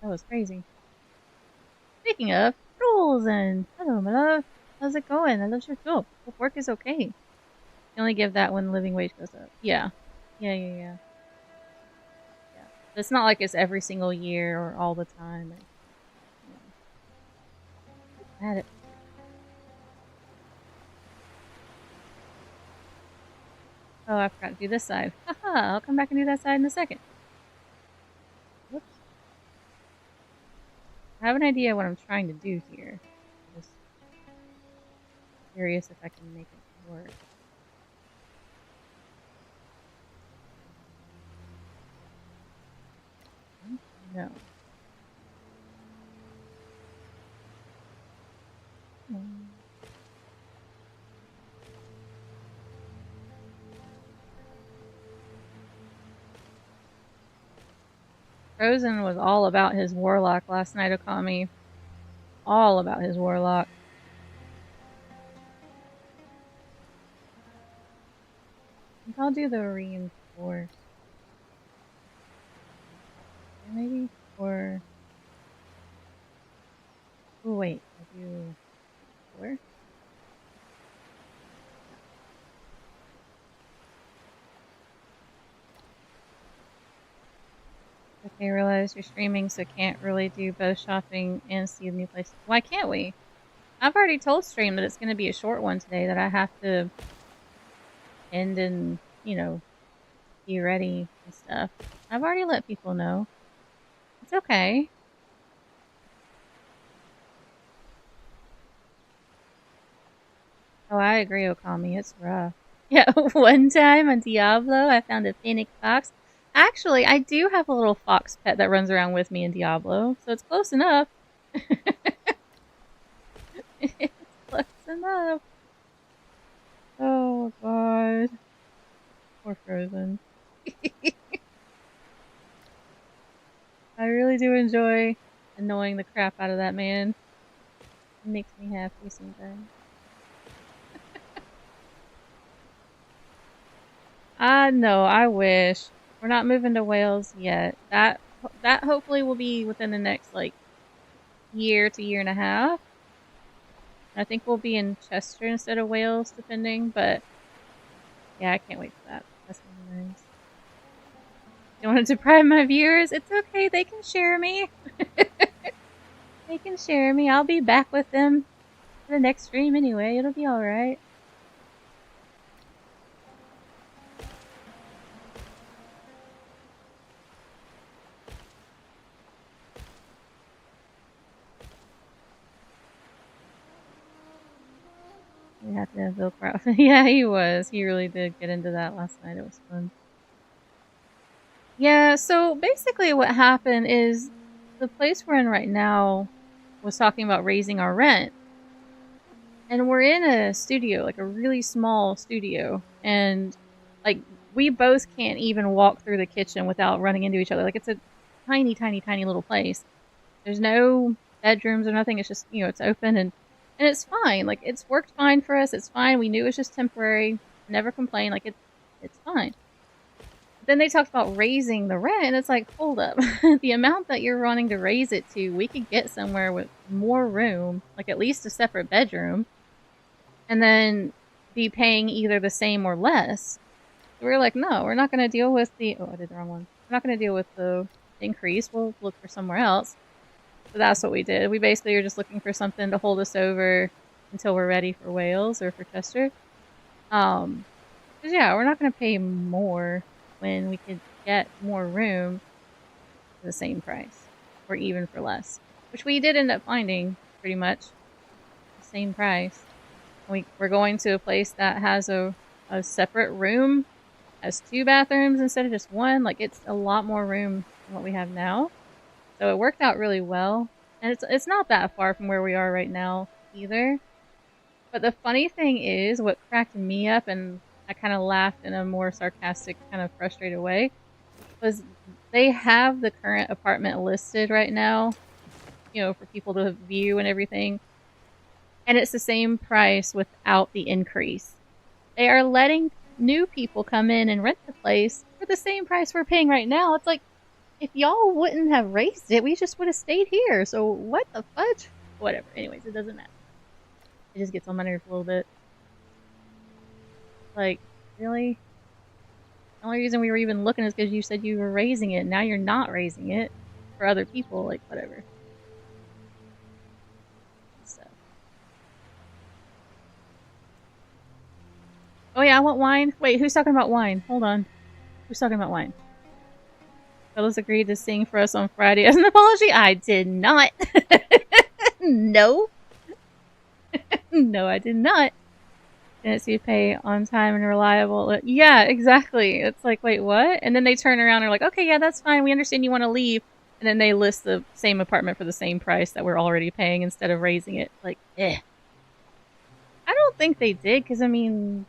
That was crazy. Speaking of rules, and hello, my love. How's it going? I love your job. Hope work is okay. You only give that when the living wage goes up. Yeah. Yeah. But it's not like it's every single year or all the time. Or, At it. Oh, I forgot to do this side. Haha, I'll come back and do that side in a second. Whoops. I have an idea what I'm trying to do here. I'm just curious if I can make it work. No. Frozen was all about his warlock last night, Okami. All about his warlock. I think I'll do the reinforce. Maybe? Or... Oh, wait. I'll do... 4? Okay, I realize you're streaming, so can't really do both shopping and see the new place. Why can't we? I've already told Stream that it's going to be a short one today, that I have to end and, you know, be ready and stuff. I've already let people know. It's okay. Oh, I agree, Okami. It's rough. Yeah, one time on Diablo, I found a phoenix fox. Actually, I do have a little fox pet that runs around with me in Diablo, so it's close enough. It's close enough. Oh, God. Poor Frozen. I really do enjoy annoying the crap out of that man. It makes me happy sometimes. No, I wish. We're not moving to Wales yet. That hopefully will be within the next, like, year to year and a half. I think we'll be in Chester instead of Wales, depending, but yeah, I can't wait for that. That's gonna be nice. You want to deprive my viewers? It's okay, they can share me. They can share me. I'll be back with them for the next stream anyway. It'll be alright. We have to have Bill Crouch. Yeah, he was. He really did get into that last night. It was fun. Yeah, so basically what happened is the place we're in right now was talking about raising our rent. And we're in a studio, like a really small studio. And, like, we both can't even walk through the kitchen without running into each other. Like, it's a tiny, tiny, tiny little place. There's no bedrooms or nothing. It's just, you know, it's open and it's fine. Like, it's worked fine for us. It's fine. We knew it was just temporary. Never complained. Like, it's fine. But then they talked about raising the rent, and it's like, hold up. The amount that you're wanting to raise it to, we could get somewhere with more room, like at least a separate bedroom, and then be paying either the same or less. So we were like, no, we're not going to deal with the... Oh, I did the wrong one. We're not going to deal with the increase. We'll look for somewhere else. So that's what we did. We basically were just looking for something to hold us over until we're ready for Wales or for Chester. Because yeah, we're not going to pay more when we could get more room for the same price, or even for less. Which we did end up finding, pretty much, the same price. We're going to a place that has a separate room, has 2 bathrooms instead of just 1. Like, it's a lot more room than what we have now. So it worked out really well. And it's not that far from where we are right now, either. But the funny thing is, what cracked me up, and I kind of laughed in a more sarcastic, kind of frustrated way, was they have the current apartment listed right now, you know, for people to view and everything. And it's the same price without the increase. They are letting new people come in and rent the place for the same price we're paying right now. It's like, if y'all wouldn't have raised it, we just would have stayed here. So what the fudge? Whatever. Anyways, it doesn't matter. It just gets on my nerves a little bit. Like, really? The only reason we were even looking is because you said you were raising it. Now you're not raising it for other people. Like, whatever. So. Oh yeah, I want wine. Wait, who's talking about wine? Hold on. Who's talking about wine? Fellas agreed to sing for us on Friday as an apology? I did not. No. No, I did not. Didn't see pay on time and reliable. Yeah, exactly. It's like, wait, what? And then they turn around and are like, okay, yeah, that's fine. We understand you want to leave. And then they list the same apartment for the same price that we're already paying instead of raising it. Like, eh. I don't think they did, because I mean,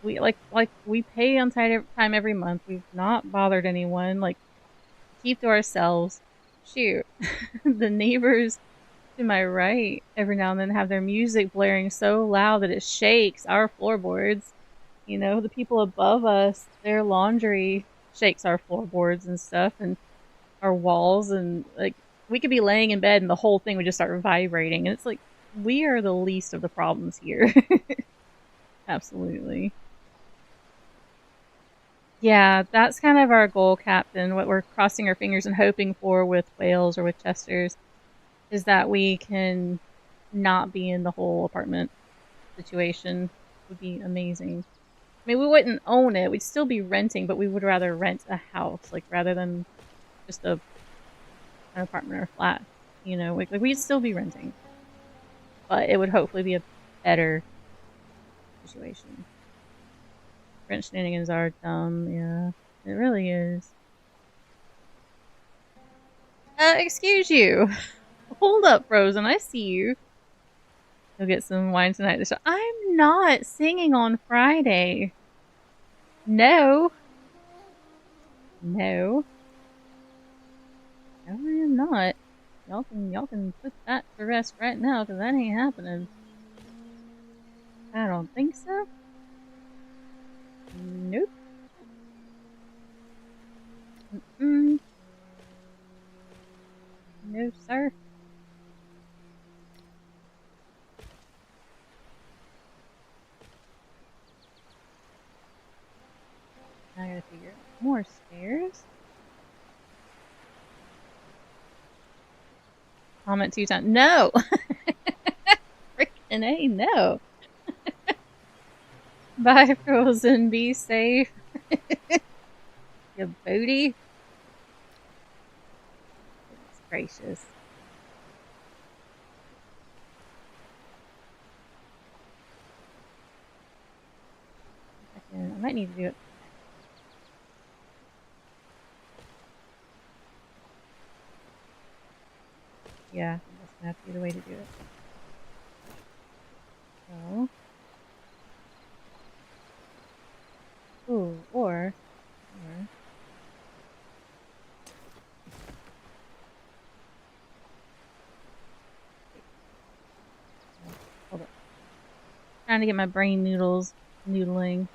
we we pay on time every month. We've not bothered anyone. Like, keep to ourselves. Shoot, the neighbors to my right every now and then have their music blaring so loud that it shakes our floorboards. You know, the people above us, their laundry shakes our floorboards and stuff, and our walls, and like we could be laying in bed and the whole thing would just start vibrating. And it's like we are the least of the problems here. Absolutely. Yeah, that's kind of our goal, Captain. What we're crossing our fingers and hoping for with Wales or with Chester's is that we can not be in the whole apartment situation. Would be amazing. I mean, we wouldn't own it. We'd still be renting, but we would rather rent a house, like rather than just an apartment or a flat. You know, like we'd still be renting, but it would hopefully be a better situation. French shenanigans are dumb. Yeah, it really is. Excuse you. Hold up, Frozen. I see you. Go get some wine tonight. I'm not singing on Friday. No. No. No, I am not. Y'all can put that to rest right now, because that ain't happening. I don't think so. Nope. Mm-mm. No, sir. I gotta figure out more stairs. Comment 2 times. No! Frickin' A, no. Bye, Frozen. Be safe. You booty. Goodness gracious. I might need to do it. Yeah, that's gonna have to be the way to do it. So. Ooh, or. Hold up. Trying to get my brain noodles noodling.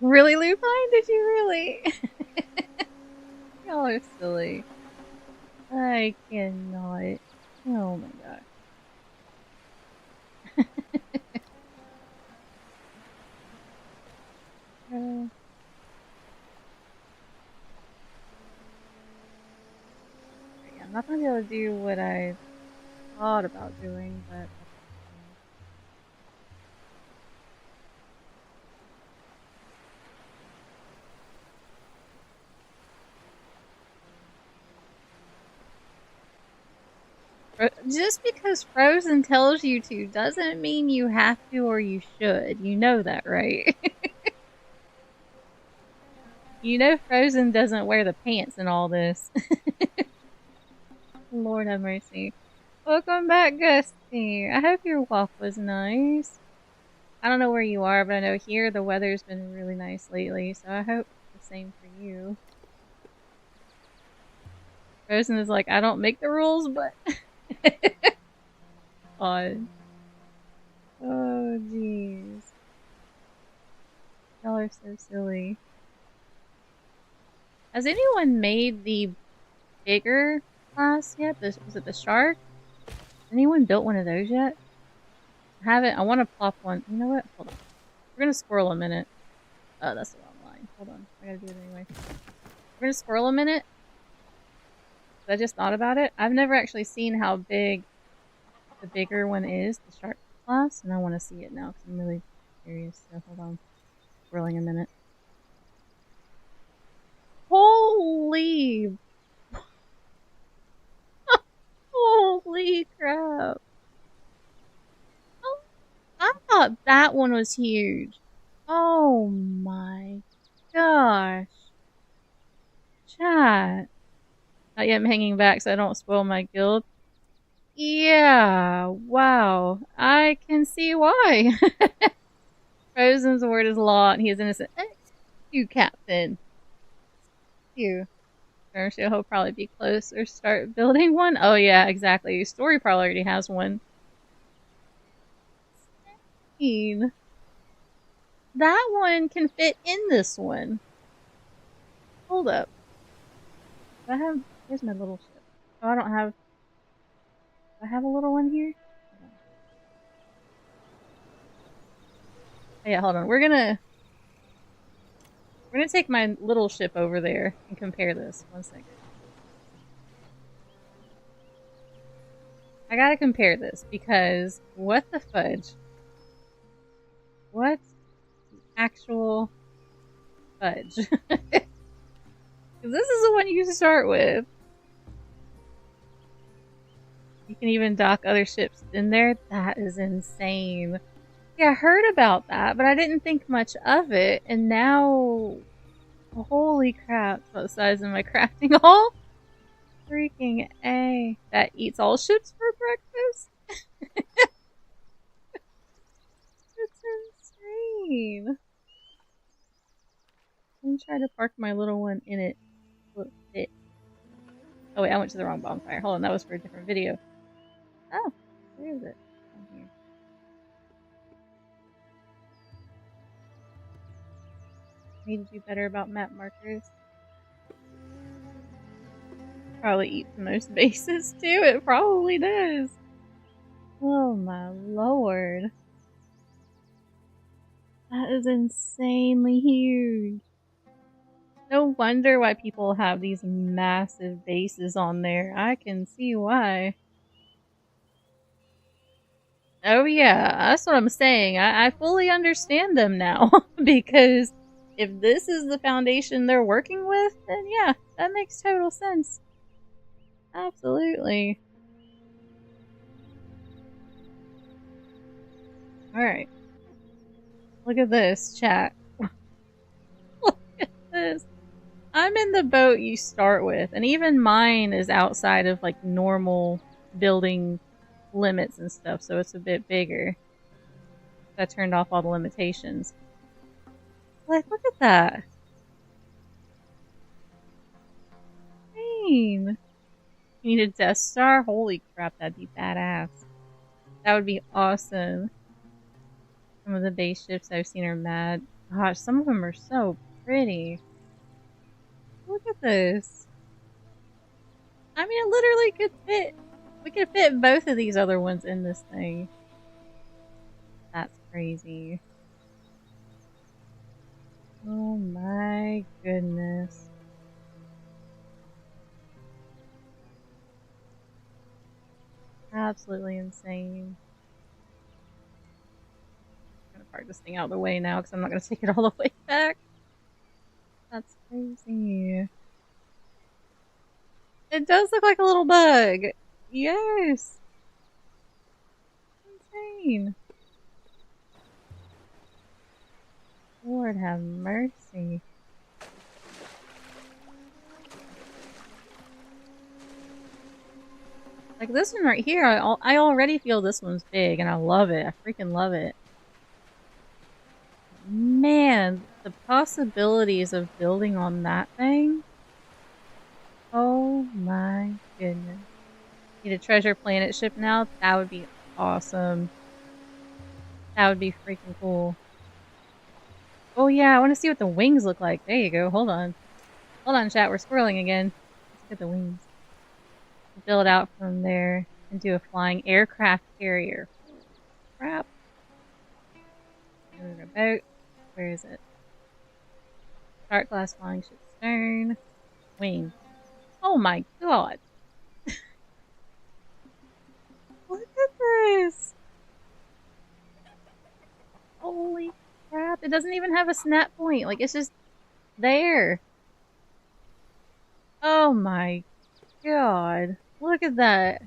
Really, Lupine? Did you really? Y'all are silly. I cannot. Oh my god. Yeah, I'm not gonna be able to do what I thought about doing, but Just because Frozen tells you to doesn't mean you have to or you should. You know that, right? You know Frozen doesn't wear the pants in all this. Lord have mercy. Welcome back, Gusty. I hope your walk was nice. I don't know where you are, but I know here the weather's been really nice lately, so I hope the same for you. Frozen is like, I don't make the rules, but... Fun. Oh, jeez. Y'all are so silly. Has anyone made the bigger class yet? Was it the shark? Anyone built one of those yet? I haven't. I want to plop one. You know what? Hold on. We're gonna squirrel a minute. Oh, that's the wrong line. Hold on. I gotta do it anyway. We're gonna squirrel a minute. I just thought about it. I've never actually seen how big the bigger one is, the shark class, and I want to see it now because I'm really curious. So hold on. Squirreling a minute. Holy! Holy crap! Oh, I thought that one was huge. Oh my gosh. Chat. Not yet, I'm hanging back so I don't spoil my guild. Yeah, wow. I can see why. Frozen's word is law and he is innocent. You, Captain. You. He'll probably be close or start building one. Oh yeah, exactly. Story probably already has one. That one can fit in this one. Hold up. Do I have... Where's my little ship? Oh, I don't have... Do I have a little one here? Oh, yeah, hold on. We're gonna take my little ship over there and compare this. 1 second. I gotta compare this because what the fudge? What actual fudge? Because this is the one you start with. You can even dock other ships in there. That is insane. Yeah, I heard about that, but I didn't think much of it. And now, holy crap! It's about the size of my crafting hall. Freaking A. That eats all ships for breakfast? That's insane. Let me try to park my little one in it. Will it fit? Oh wait, I went to the wrong bonfire. Hold on, that was for a different video. Oh, where is it? Oh, here. Need to do better about map markers. Probably eats the most bases too. It probably does. Oh my lord. That is insanely huge. No wonder why people have these massive bases on there. I can see why. Oh yeah, that's what I'm saying. I fully understand them now. Because if this is the foundation they're working with, then yeah, that makes total sense. Absolutely. Alright. Look at this, chat. Look at this. I'm in the boat you start with, and even mine is outside of like normal building limits and stuff, so it's a bit bigger. I turned off all the limitations. Like, look at that. Dang. You need a Death Star? Holy crap, that'd be badass. That would be awesome. Some of the base ships I've seen are mad. Gosh, some of them are so pretty. Look at this. I mean, it literally could fit. We could fit both of these other ones in this thing. That's crazy. Oh my goodness. Absolutely insane. I'm gonna park this thing out of the way now because I'm not gonna take it all the way back. That's crazy. It does look like a little bug. Yes! Insane. Lord have mercy. Like this one right here, I already feel this one's big and I love it. I freaking love it. Man, the possibilities of building on that thing. Oh my goodness. Need a treasure planet ship now? That would be awesome. That would be freaking cool. Oh yeah, I want to see what the wings look like. There you go. Hold on. Hold on, chat. We're squirreling again. Let's get the wings. Build out from there into a flying aircraft carrier. Crap. There's a boat. Where is it? Dark glass flying ship stern. Wing. Oh my god. Look at this. Holy crap. It doesn't even have a snap point. Like, it's just there. Oh my god. Look at that.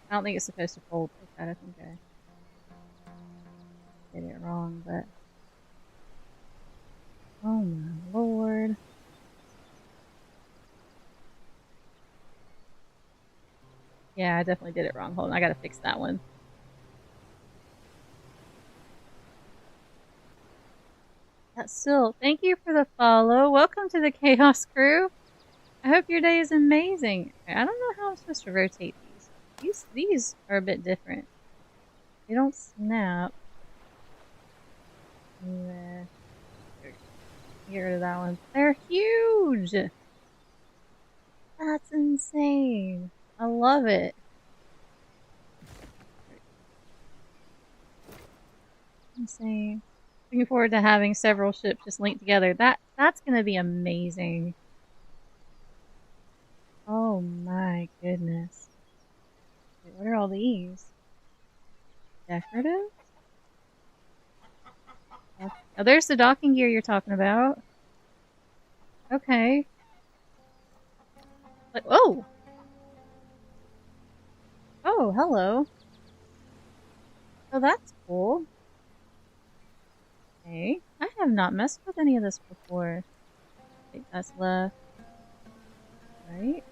I don't think it's supposed to fold like that. I think I did it wrong, but... Oh my lord. Yeah, I definitely did it wrong. Hold on, I gotta fix that one. That's still... Thank you for the follow. Welcome to the Chaos Crew. I hope your day is amazing. I don't know how I'm supposed to rotate these. These are a bit different. They don't snap. Nah. Get rid of that one. They're huge! That's insane. I love it. Insane. Looking forward to having several ships just linked together. That's gonna be amazing. Oh my goodness. Wait, what are all these? Decorative? Oh, there's the docking gear you're talking about. Okay. Like, oh! Oh, hello. Oh, that's cool. Okay. I have not messed with any of this before. I think that's left. Right?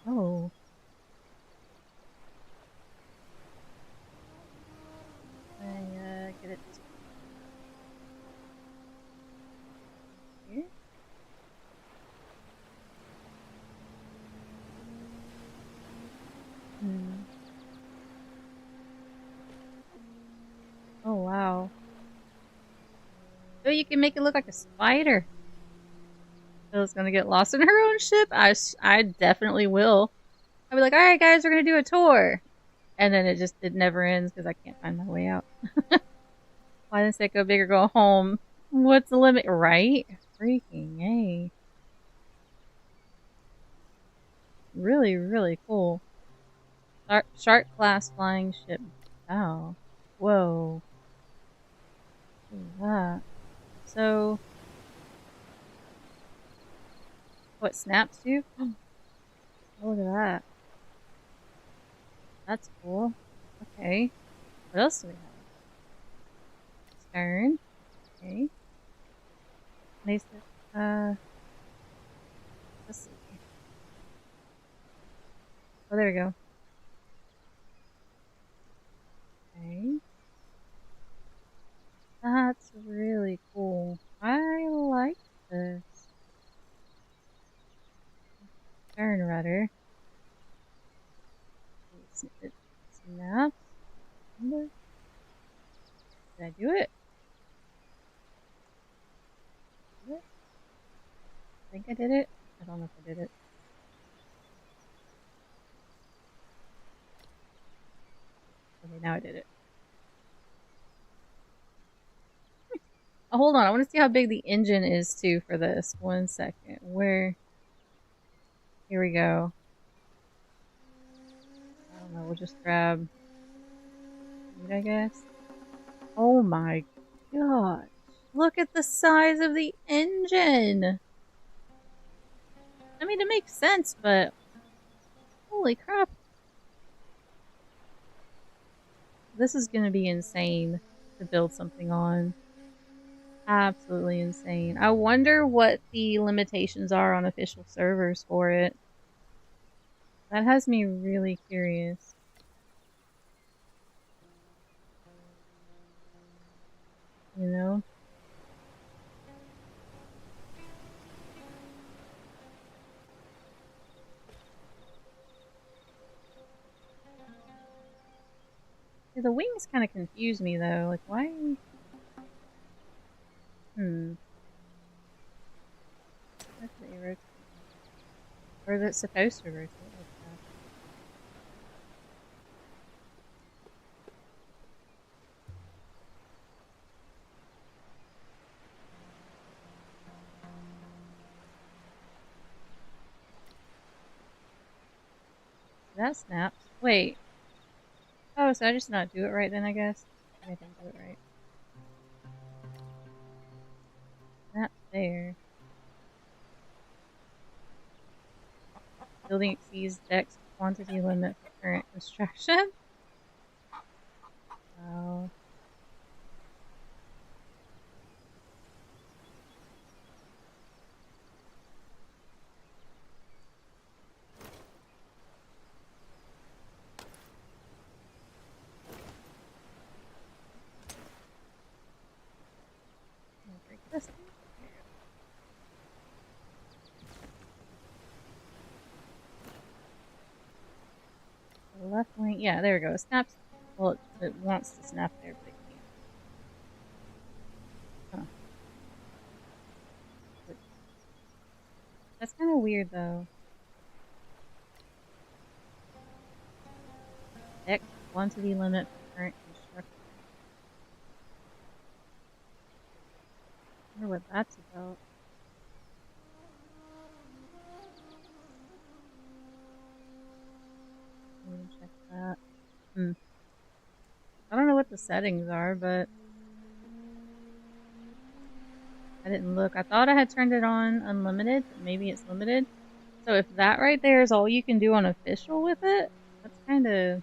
Oh. I get it here. Oh wow. Oh, you can make it look like a spider. Bill's gonna get lost in her own ship. I definitely will. I'll be like, all right, guys, we're gonna do a tour, and then it never ends because I can't find my way out. Why didn't it go big or go home? What's the limit, right? Freaking A. Really, really cool. Shark class flying ship. Wow. Whoa. What is that? So, what, snaps too? Oh, look at that. That's cool. Okay. What else do we have? Stern. Okay. Nice. Let's see. Oh, there we go. Okay. That's really cool. I like this. Stern rudder. It snaps. Did I do it? I think I did it. I don't know if I did it. Okay, now I did it. Oh, hold on. I want to see how big the engine is too for this. 1 second. Where? Here we go. I don't know. We'll just grab I guess. Oh my god. Look at the size of the engine. I mean, it makes sense, but holy crap. This is going to be insane to build something on. Absolutely insane. I wonder what the limitations are on official servers for it. That has me really curious. You know? Yeah, the wings kind of confuse me though. Like, why? Why do they rotate? Or is it supposed to rotate like that? That snaps. Wait. Oh, so I just not do it right then, I guess? I didn't do it right. Snap there. Building exceeds deck's quantity limit for current construction. Oh. Break this thing. The left wing. Yeah, there we go. It snaps. Well, it wants to snap there, but it can't. Huh. That's kind of weird, though. Deck quantity limit for current construction. I wonder what that's about. Let me check that. I don't know what the settings are, but I didn't look. I thought I had turned it on unlimited, but maybe it's limited. So if that right there is all you can do on official with it, that's kind of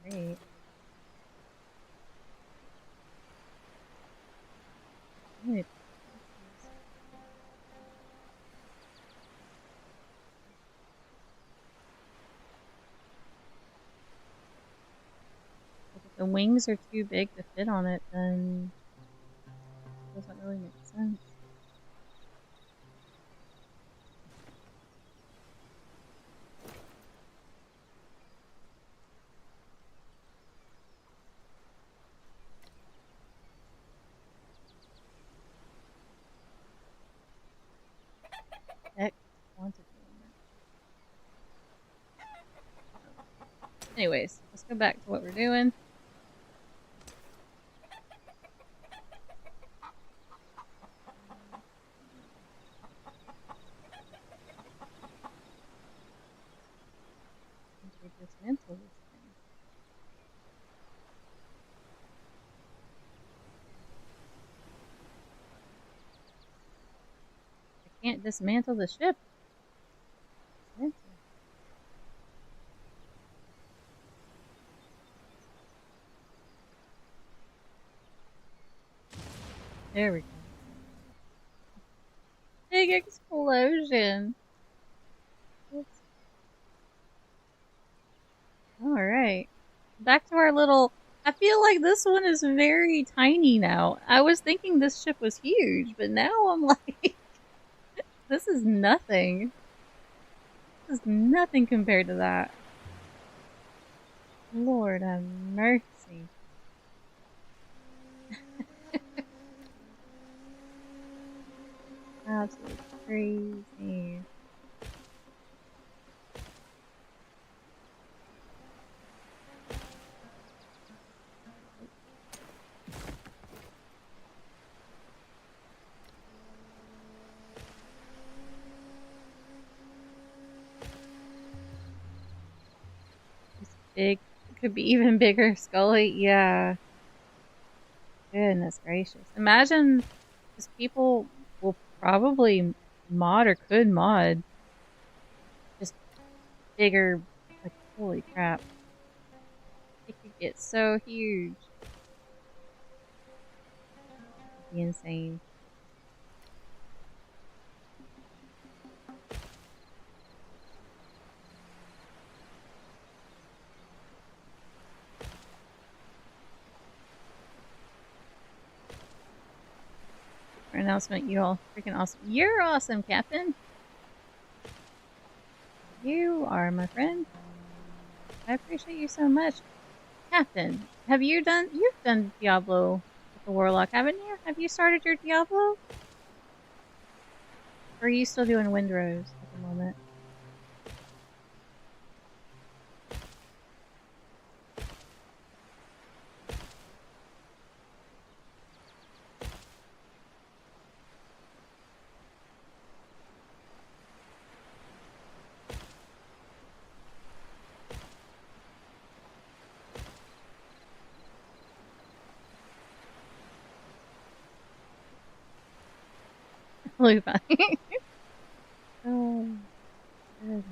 great. Wait. If the wings are too big to fit on it, then it doesn't really make sense. Heck, quantity limit. Anyways, let's go back to what we're doing. Dismantle this thing. I can't dismantle the ship. Dismantle. There we go. Big explosion. Alright. Back to our little... I feel like this one is very tiny now. I was thinking this ship was huge, but now I'm like... this is nothing. This is nothing compared to that. Lord have mercy. Absolutely crazy. Big, could be even bigger, Scully. Yeah. Goodness gracious. Imagine, because people will probably mod or could mod. Just bigger, like, holy crap. It could get so huge. It'd be insane. For announcement, you all freaking awesome. You're awesome, Captain. You are, my friend. I appreciate you so much. Captain, you've done Diablo with the Warlock, haven't you? Have you started your Diablo? Or are you still doing Windrose at the moment? Lupa. Oh, goodness.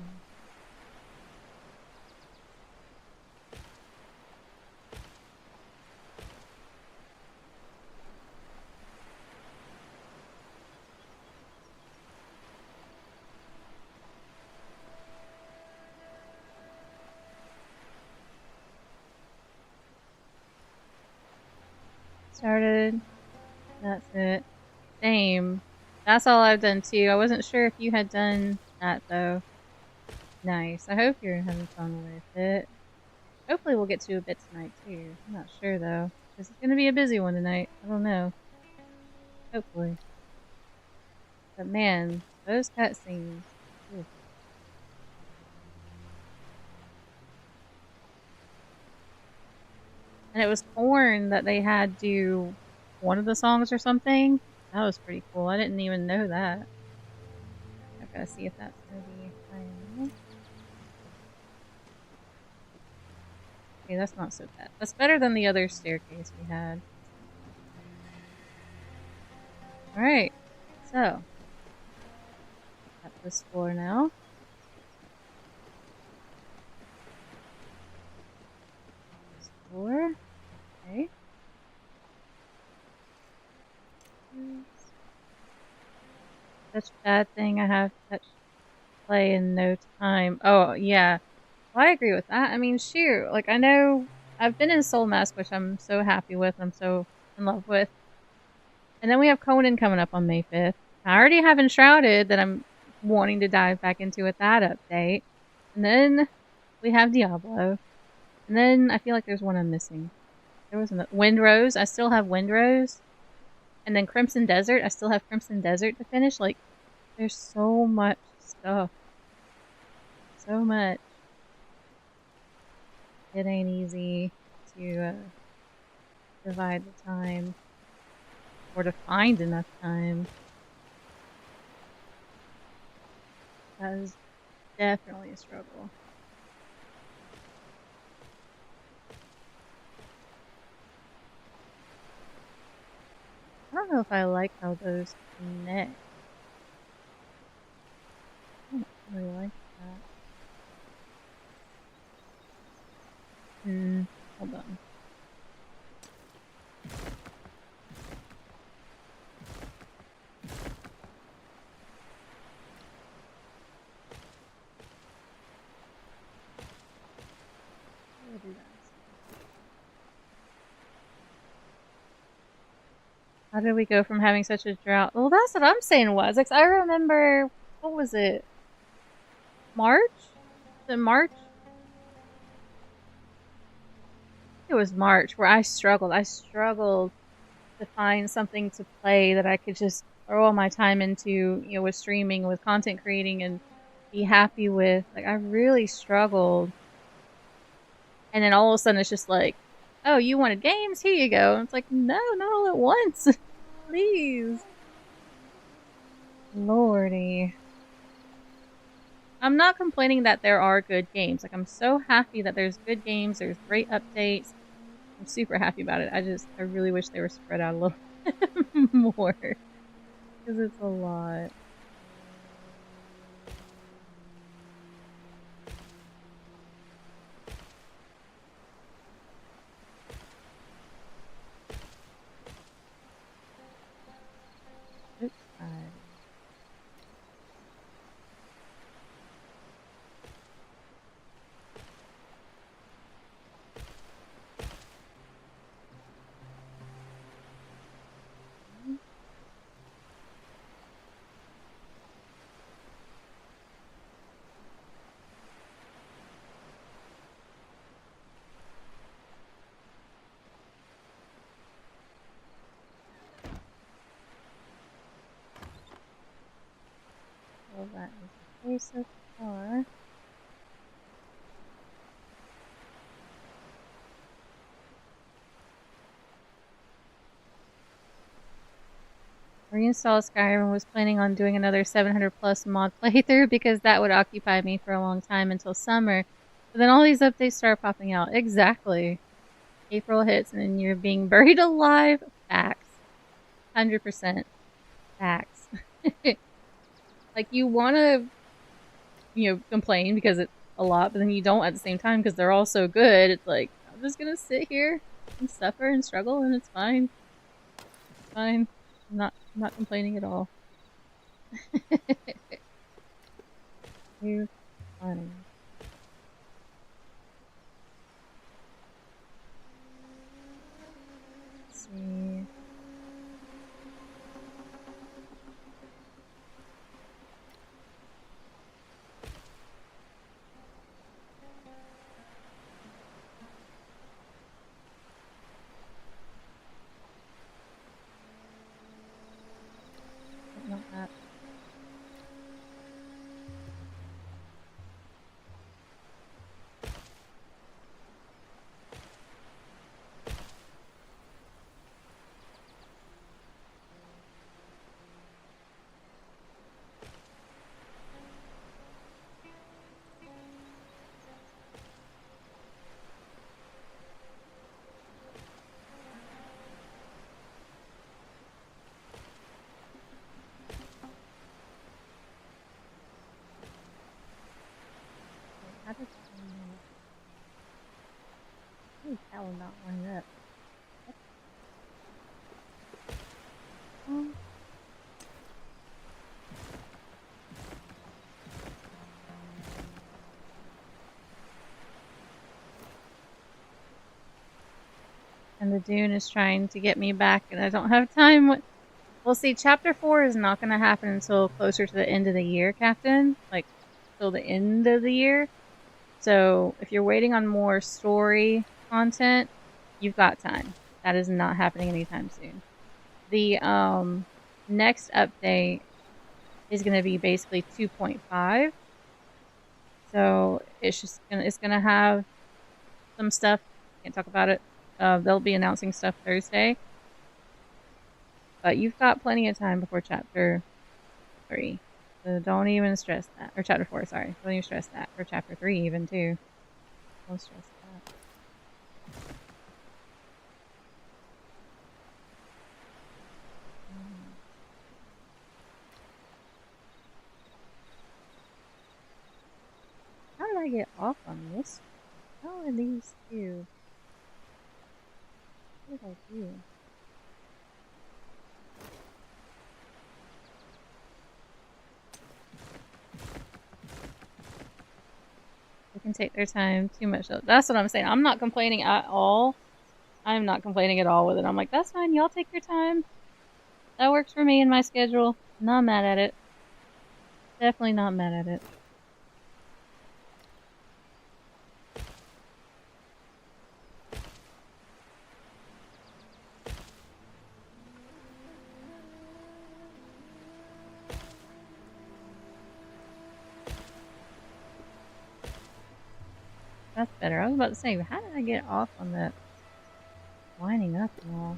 Started. That's it. Same. That's all I've done too. I wasn't sure if you had done that though. Nice. I hope you're having fun with it. Hopefully we'll get to a bit tonight too. I'm not sure though. Because it's going to be a busy one tonight. I don't know. Hopefully. But man, those cutscenes. Oof. And it was Korn that they had do one of the songs or something. That was pretty cool. I didn't even know that. I've got to see if that's going to be final. Okay, that's not so bad. That's better than the other staircase we had. Alright, so. At this floor now. This floor. Okay. Such a bad thing. I have touch play in no time. Oh, yeah. Well, I agree with that. I mean, shoot. Like, I know I've been in Soul Mask, which I'm so happy with. I'm so in love with. And then we have Conan coming up on May 5th. I already have Enshrouded that I'm wanting to dive back into with that update. And then we have Diablo. And then I feel like there's one I'm missing. There was Windrose. I still have Windrose. And then Crimson Desert. I still have Crimson Desert to finish. Like, there's so much stuff. So much. It ain't easy to divide the time. Or to find enough time. That is definitely a struggle. I don't know if I like how those connect. I don't really like that. Hold on. I'll do that. How did we go from having such a drought? Well, that's what I'm saying was. Like, I remember, what was it? March? Was it March? It was March where I struggled. I struggled to find something to play that I could just throw all my time into, you know, with streaming, with content creating, and be happy with. Like, I really struggled. And then all of a sudden it's just like, oh, you wanted games? Here you go. And it's like, no, not all at once. Please. Lordy. I'm not complaining that there are good games. Like, I'm so happy that there's good games. There's great updates. I'm super happy about it. I really wish they were spread out a little bit more. Because it's a lot. Alright. Well, that is okay so far. Reinstall Skyrim and was planning on doing another 700 plus mod playthrough because that would occupy me for a long time until summer. But then all these updates start popping out. Exactly. April hits and then you're being buried alive. Facts. 100% facts. Like, you want to, complain because it's a lot, but then you don't at the same time because they're all so good. It's like, I'm just gonna sit here and suffer and struggle and it's fine. It's fine. I'm not complaining at all. You're funny. Let's see. Not that. How did that will not line up? Um, and the Dune is trying to get me back, and I don't have time. Well, see, Chapter 4 is not going to happen until closer to the end of the year, Captain. Like, till the end of the year. So, if you're waiting on more story content, you've got time. That is not happening anytime soon. The next update is going to be basically 2.5. So, it's gonna have some stuff. Can't talk about it. They'll be announcing stuff Thursday. But you've got plenty of time before Chapter 3. So don't even stress that. Or Chapter 4, sorry. Don't even stress that. Or Chapter 3 even, too. Don't stress that. How did I get off on this? How are these two? What did I do? They can take their time too much. That's what I'm saying. I'm not complaining at all. I'm not complaining at all with it. I'm like, that's fine. Y'all take your time. That works for me and my schedule. Not mad at it. Definitely not mad at it. That's better. I was about to say, how did I get off on that lining up and all?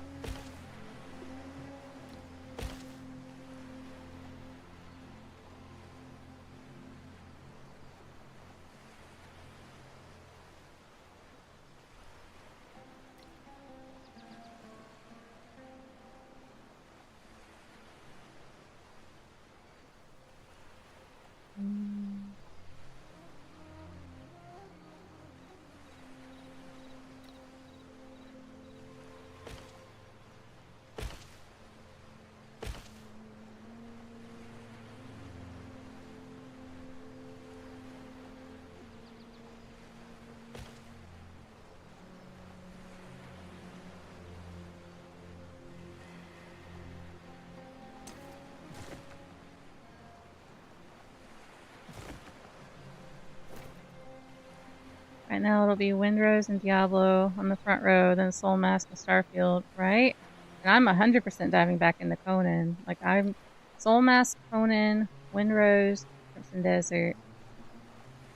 Right now it'll be Windrose and Diablo on the front row, then Soul Mask and Starfield, right? And I'm 100% diving back into Conan. Like, I'm Soul Mask, Conan, Windrose, Crimson Desert.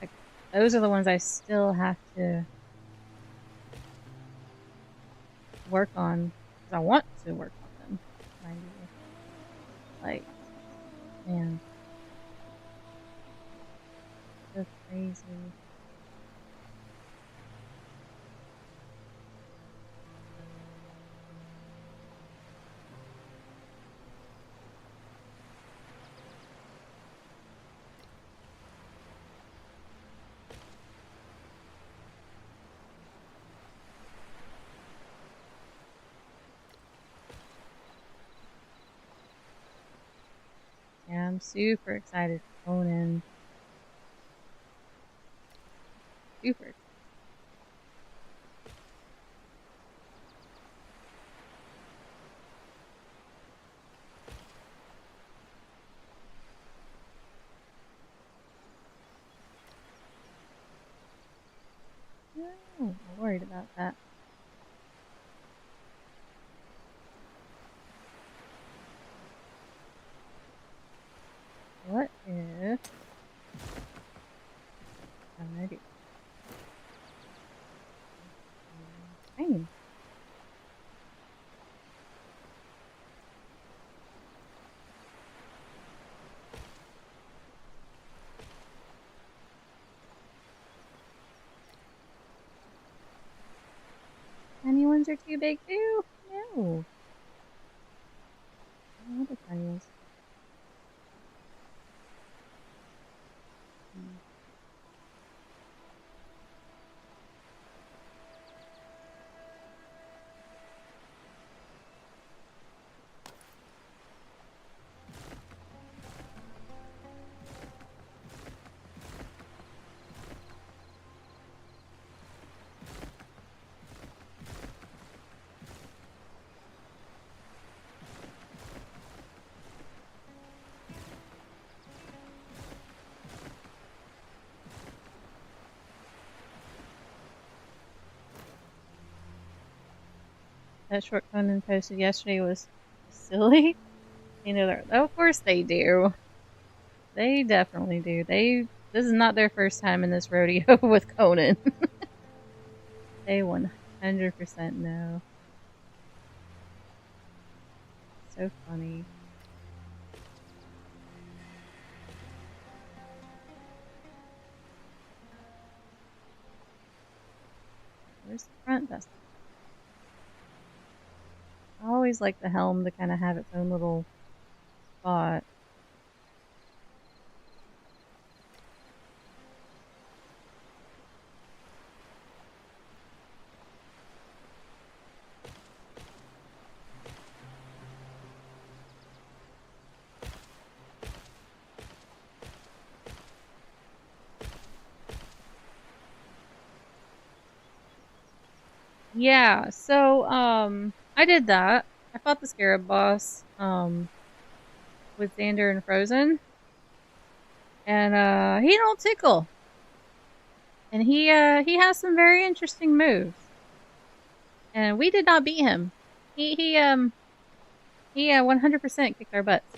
Like, those are the ones I still have to work on, because I want to work on them. 90. Like, man. So crazy. Yeah, I'm super excited for Conan. Super excited. No, I'm worried about that. What if I do? Fine. Tiny ones are too big too? No. I love the tiny ones. That short Conan posted yesterday was silly. You know, of course they do. They definitely do. This is not their first time in this rodeo with Conan. They 100% know. So funny. Where's the front vest? I always like the helm to kind of have its own little spot. Yeah, so I did that. I fought the Scarab boss with Xander and Frozen. And he don't tickle. And he has some very interesting moves. And we did not beat him. He 100% kicked our butts.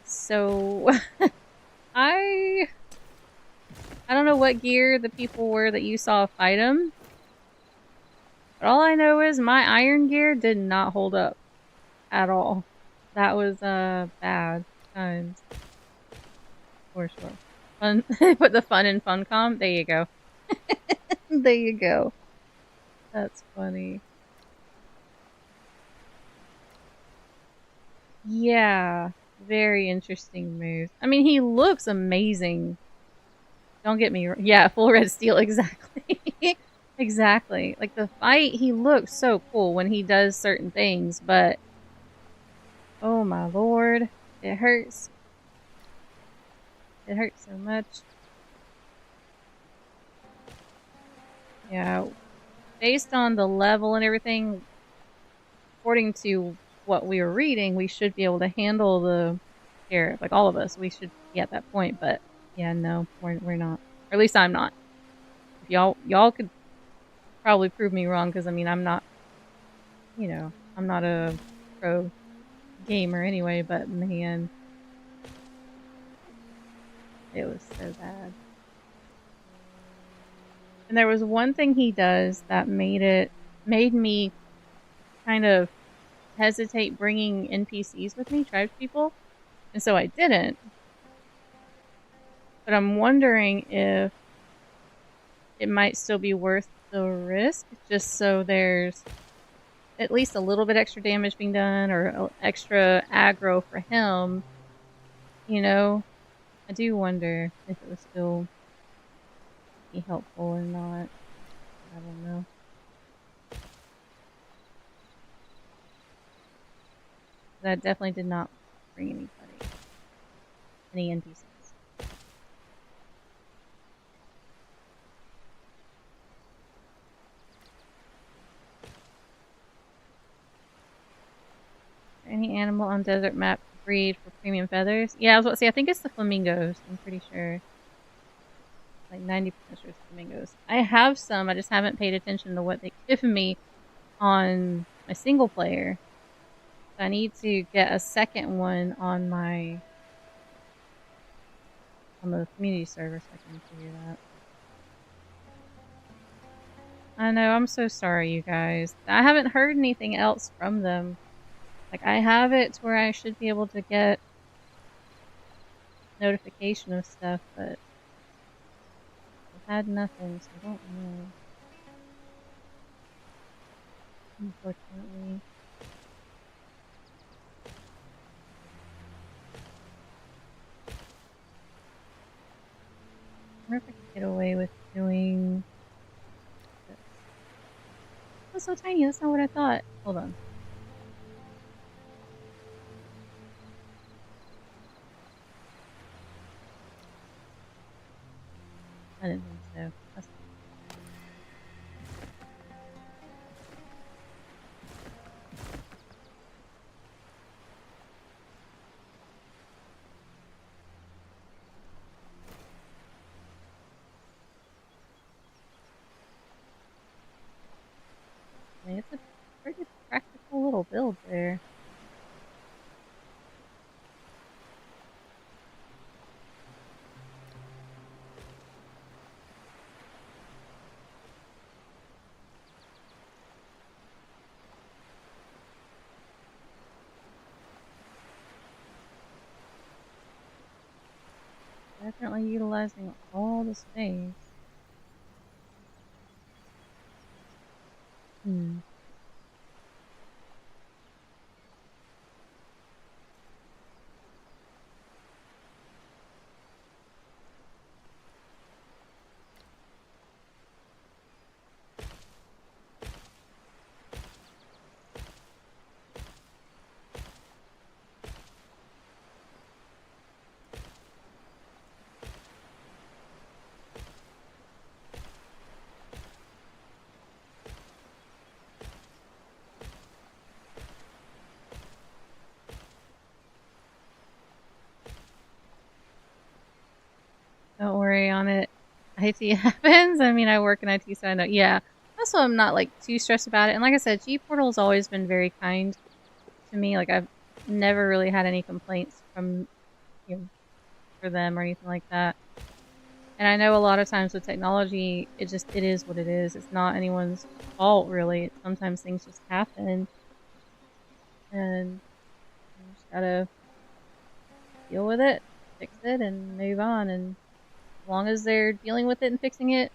So I don't know what gear the people were that you saw fight him. But all I know is my iron gear did not hold up at all. That was bad times. For sure. Fun. Put the fun in Funcom. There you go. There you go. That's funny. Yeah, very interesting move. I mean, he looks amazing. Don't get me wrong. Yeah, full red steel, exactly. Exactly. Like, the fight, he looks so cool when he does certain things, but oh my lord, it hurts. It hurts so much. Yeah, based on the level and everything, according to what we were reading, we should be able to handle the scarab. Like, all of us, we should be at that point, but yeah, no, we're not. Or at least I'm not. y'all could probably prove me wrong, because I mean I'm not, I'm not a pro gamer anyway, but man, it was so bad. And there was one thing he does that made me kind of hesitate bringing NPCs with me, tribespeople, and so I didn't. But I'm wondering if it might still be worth the risk, just so there's at least a little bit extra damage being done, or extra aggro for him. I do wonder if it would still be helpful or not. I don't know. But I definitely did not bring any NPCs. Any animal on desert map breed for premium feathers? Yeah, I was about to say, I think it's the flamingos. I'm pretty sure. Like 90% sure it's flamingos. I have some, I just haven't paid attention to what they've given me on my single player. So I need to get a second one on the community server so I can figure that. I know, I'm so sorry, you guys. I haven't heard anything else from them. Like, I have it to where I should be able to get notification of stuff, but I've had nothing, so I don't know. Unfortunately. I wonder if I could get away with doing this. That's so tiny, that's not what I thought. Hold on. I didn't think so. That's I mean, it's a pretty practical little build there. Definitely utilizing all the space. Don't worry on it. IT happens. I mean, I work in IT, so I know. Yeah, that's why I'm not like too stressed about it. And like I said, G Portal's always been very kind to me. Like, I've never really had any complaints from for them or anything like that. And I know a lot of times with technology, it is what it is. It's not anyone's fault, really. Sometimes things just happen, and you just gotta deal with it, fix it, and move on. And as long as they're dealing with it and fixing it,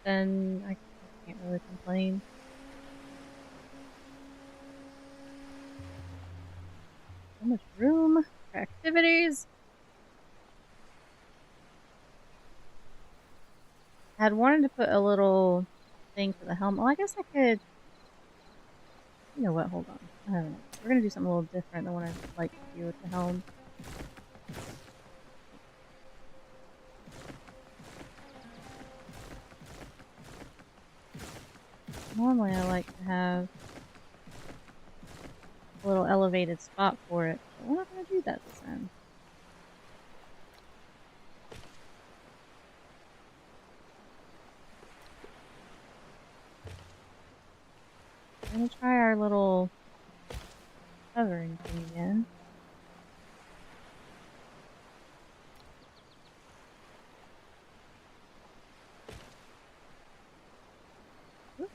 then I can't really complain. So much room for activities. I had wanted to put a little thing for the helmet. Well, I guess I could. You know what? Hold on. I don't know. We're gonna do something a little different than what I'd like to do with the helm. Normally I like to have a little elevated spot for it, but we're not going to do that this time. We're gonna try our little hovering thing again. Oop.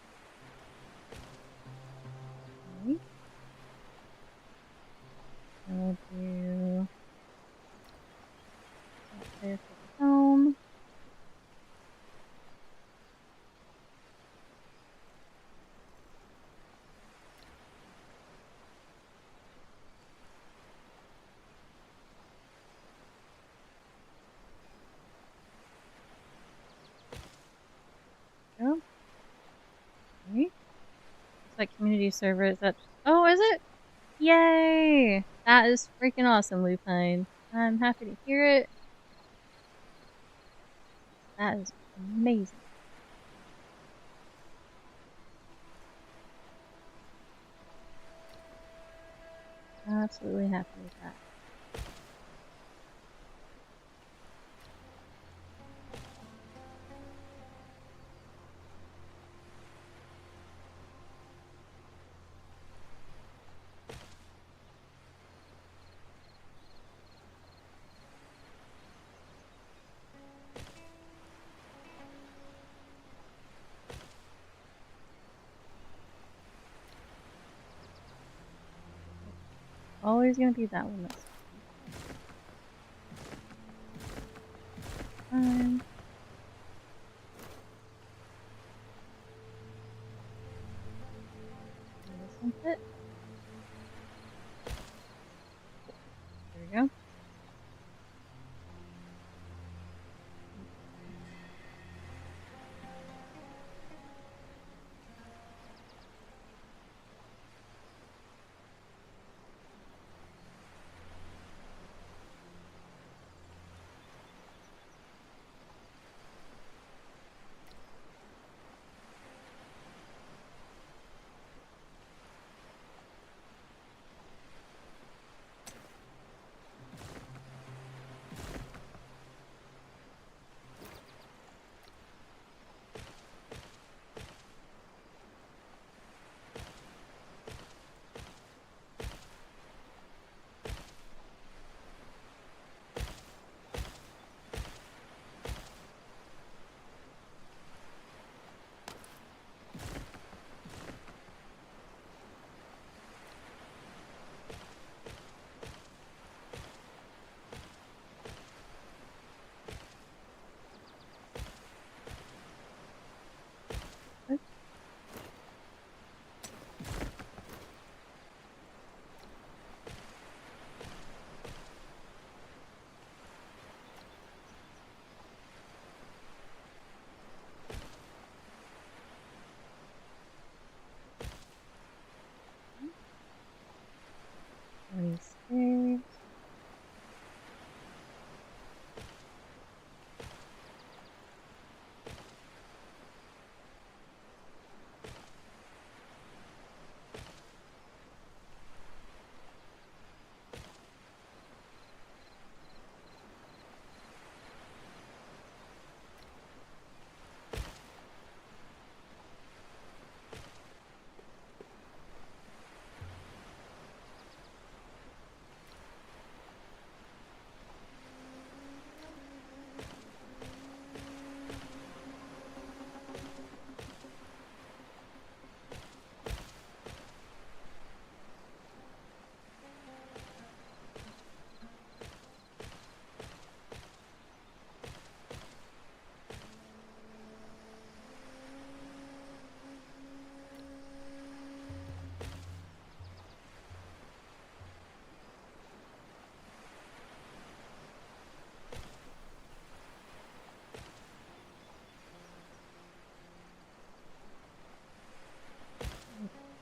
Okay. And we'll do that there for the home. Go. Okay. Looks like community server is up. Oh, is it? Yay! That is freaking awesome, Lupine. I'm happy to hear it. That is amazing. Absolutely happy with that. Always gonna be that one that's fine. This one fit. There we go. Stairs.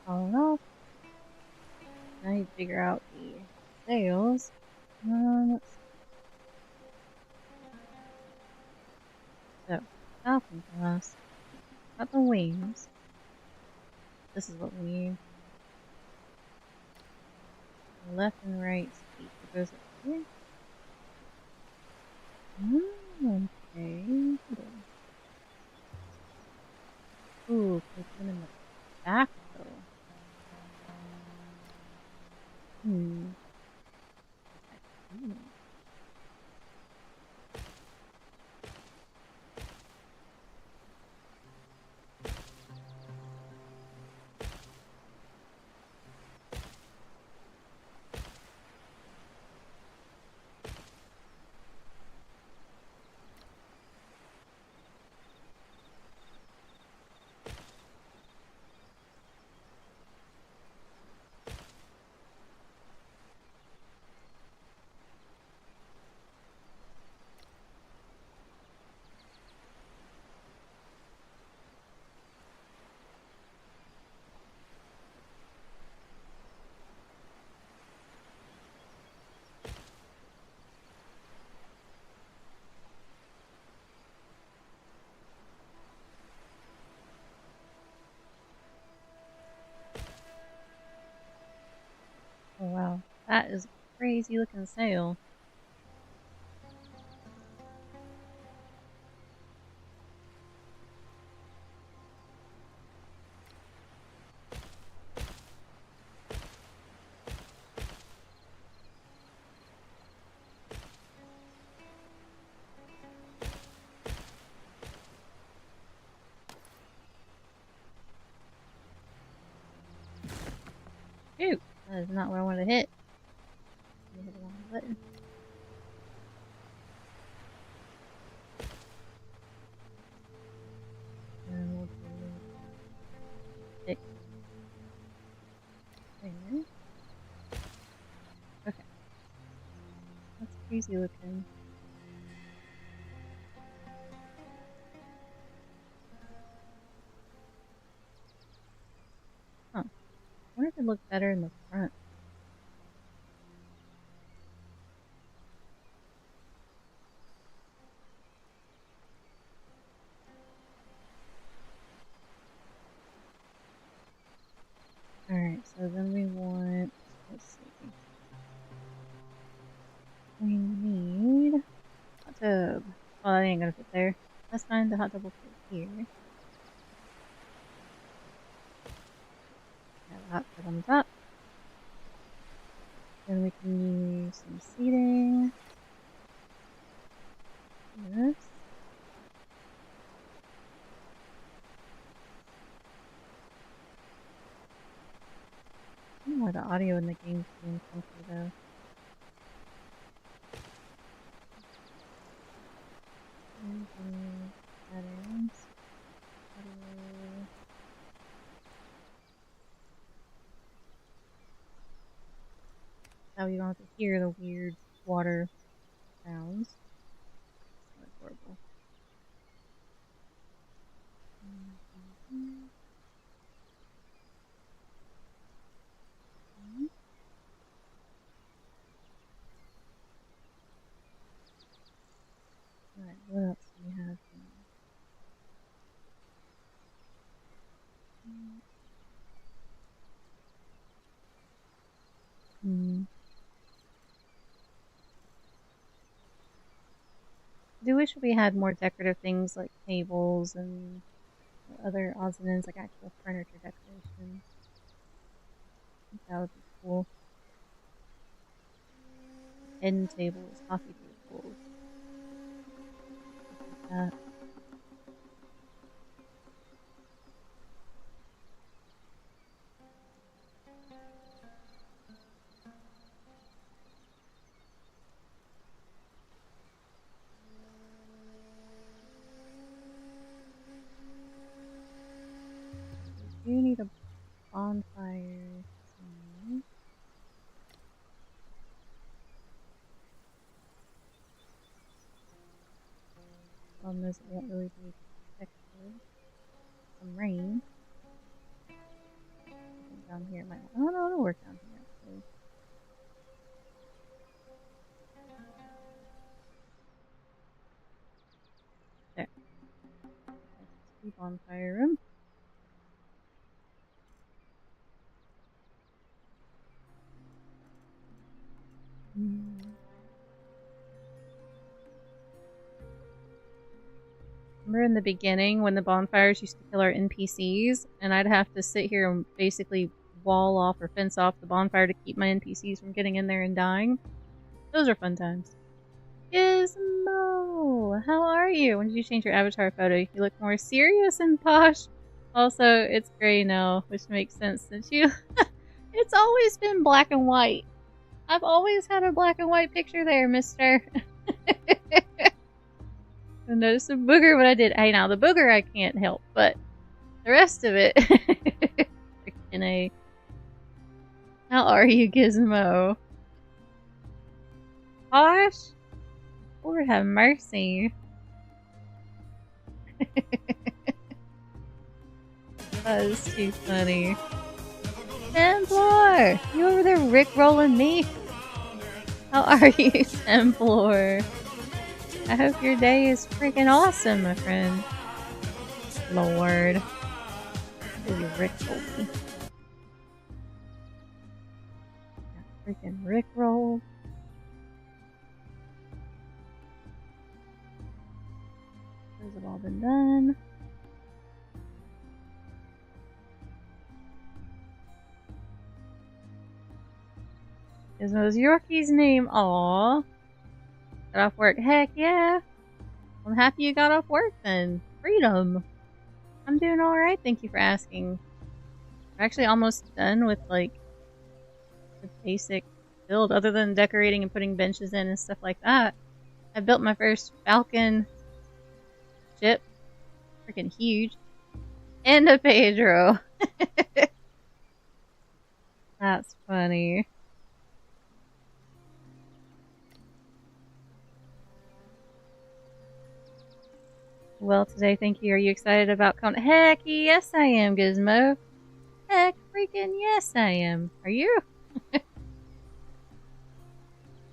All it off. Now I need to figure out the sails. Let's see. So, Falcon class. Got the wings. This is what we need. Left and right speed. It goes up here. Oh, okay. Ooh, put them in the back though. Hmm. Ooh. Oh wow, that is a crazy looking sail. Shoot, that is not what I wanted to hit. I hit the wrong button. And we'll do six there. Okay, that's crazy looking. Huh. I wonder if it looked better in the front. Alright, so then we want, let's see. We need hot tub. Oh, that ain't gonna fit there. That's fine, the hot tub will fit here. Have a hot tub on the top. Then we can use some seating. Yes. I don't know why the audio in the game's being funky though. Settings. Audio. Now you don't have to hear the weird water sounds. That's horrible. Alright, what else do we have here? I do wish we had more decorative things like tables and other odds and ends, like actual furniture decoration. I think that would be cool. End tables, coffee tables, stuff like that. We do need a bonfire. Problem is, it won't really be protected from rain. I think down here it might. Oh no, it'll work down here actually. There. That's the bonfire room. Remember in the beginning when the bonfires used to kill our NPCs, and I'd have to sit here and basically wall off or fence off the bonfire to keep my NPCs from getting in there and dying. Those are fun times. Gizmo! How are you? When did you change your avatar photo? You look more serious and posh. Also, it's gray now, which makes sense since you... It's always been black and white. I've always had a black and white picture there, mister. I noticed a booger when I did. Hey, now the booger I can't help, but the rest of it... Freaking A. How are you, Gizmo? Posh? Lord have mercy. That is too funny. Templar! You over there rickrolling me? How are you, Templar? I hope your day is freaking awesome, my friend. Lord. Oh, you rickrolled me. Freaking rickroll. Those have all been done. Gizmo's Yorkie's name. Aww. Got off work. Heck yeah. I'm happy you got off work then. Freedom. I'm doing alright, thank you for asking. I'm actually almost done with, like, the basic build, other than decorating and putting benches in and stuff like that. I built my first Falcon ship. Freaking huge. And a Pedro. That's funny. Well, today, thank you. Are you excited about coming? Heck yes, I am, Gizmo. Heck freaking yes, I am. Are you?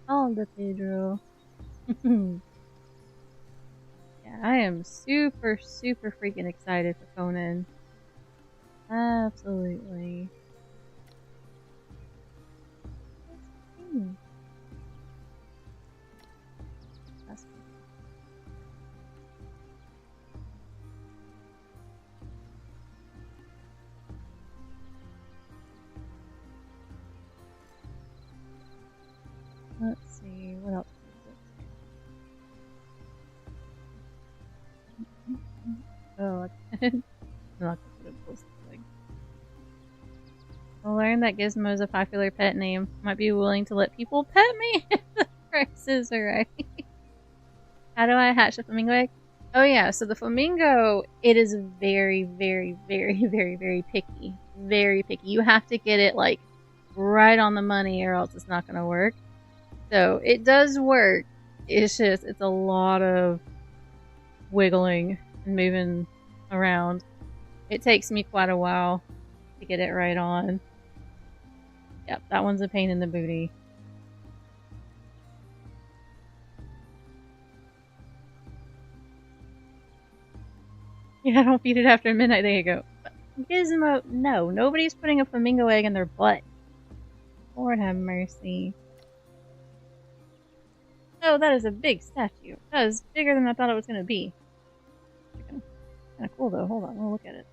Oh, the Pedro. Yeah, I am super, super freaking excited for Conan. Absolutely. That's Let's see, what else is it? Oh, I'm not gonna put it close to the leg. I'll learn that Gizmo is a popular pet name. Might be willing to let people pet me if the prices are right. How do I hatch a flamingo egg? Oh yeah, so the flamingo, it is very, very, very, very, very picky. Very picky. You have to get it, like, right on the money or else it's not gonna work. So, it does work. It's just, it's a lot of wiggling and moving around. It takes me quite a while to get it right on. Yep, that one's a pain in the booty. Yeah, don't feed it after midnight. There you go. Gizmo, no. Nobody's putting a flamingo egg in their butt. Lord have mercy. Oh, that is a big statue. That is bigger than I thought it was going to be. Kind of cool, though. Hold on, we'll look at it.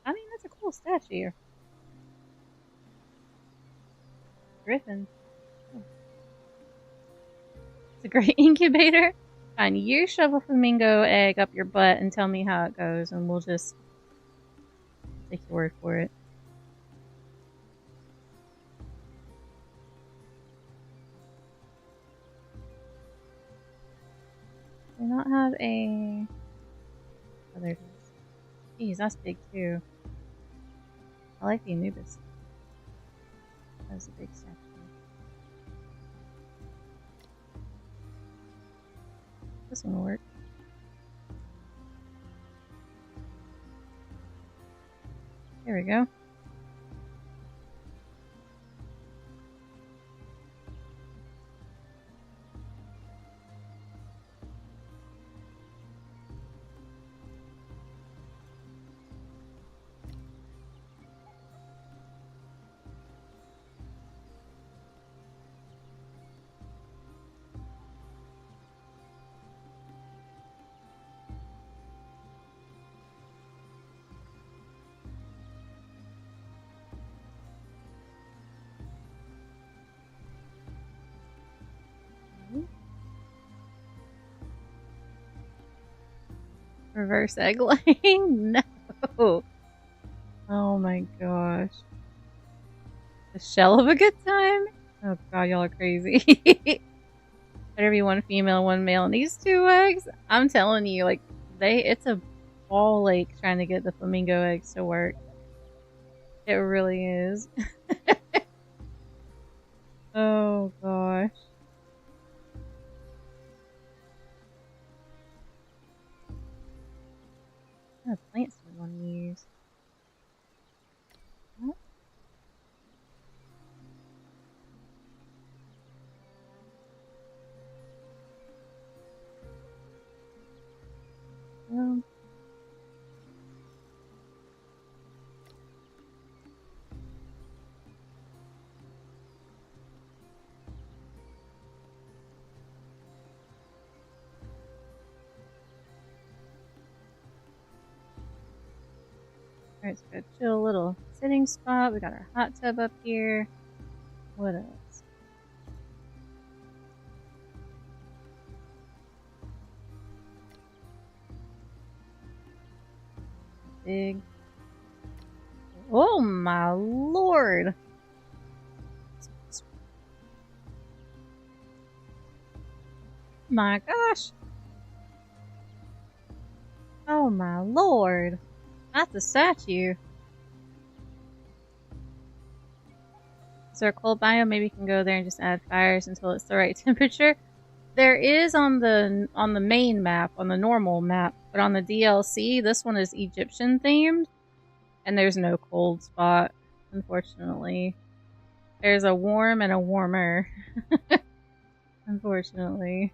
I mean, that's a cool statue. Griffin. Oh. It's a great incubator. Fine, you shove a flamingo egg up your butt and tell me how it goes, and we'll just take your word for it. Do not have a... Oh, there it is. Jeez, that's big too. I like the Anubis. That was a big statue. This one will work. There we go. Reverse egg laying? No. Oh my gosh. The shell of a good time? Oh god, y'all are crazy. Better be one female, one male, and these 2 eggs, I'm telling you, like, it's a ball ache trying to get the flamingo eggs to work. It really is. Oh gosh. What kind of plants do we want to use? What? Alright, so we got a chill little sitting spot. We got our hot tub up here. What else? Big. Oh my lord! My gosh! Oh my lord! That's a statue. Is there a cold biome? Maybe you can go there and just add fires until it's the right temperature. There is on the main map, on the normal map, but on the DLC, this one is Egyptian themed, and there's no cold spot, unfortunately. There's a warm and a warmer, unfortunately.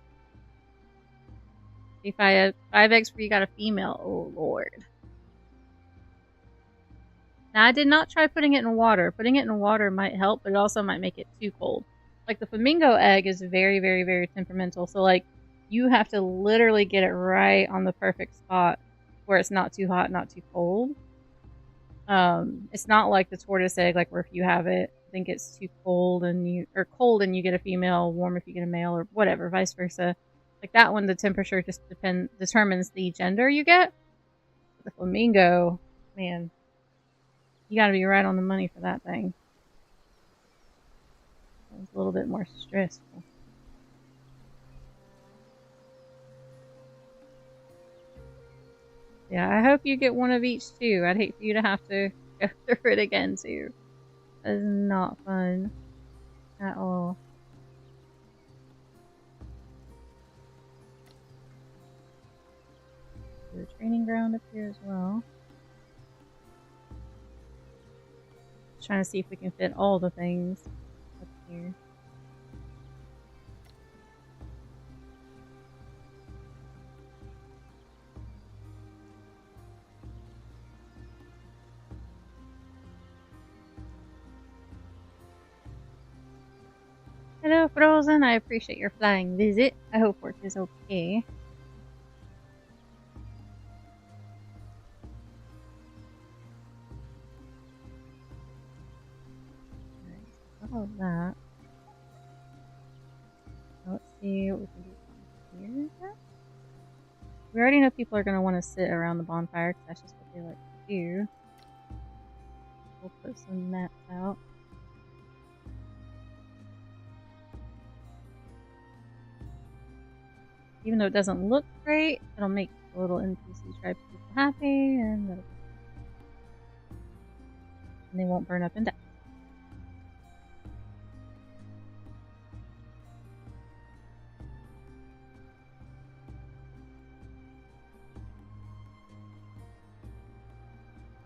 See, 5 eggs for you got a female. Oh lord. Now, I did not try putting it in water. Putting it in water might help, but it also might make it too cold. Like, the flamingo egg is very, very, very temperamental. So, like, you have to literally get it right on the perfect spot where it's not too hot, not too cold. It's not like the tortoise egg, like, where if you have it, I think it's too cold and you get a female, warm if you get a male, or whatever, vice versa. Like, that one, the temperature just determines the gender you get. But the flamingo, man, you gotta be right on the money for that thing. It's a little bit more stressful. Yeah, I hope you get one of each too. I'd hate for you to have to go through it again too. That is not fun at all. There's a training ground up here as well. Trying to see if we can fit all the things up here. Hello, Frozen. I appreciate your flying visit. I hope work is okay. All of that. Let's see what we can do here. We already know people are going to want to sit around the bonfire because that's just what they like to do. We'll put some mats out. Even though it doesn't look great, it'll make the little NPC tribe people happy, and they won't burn up and die.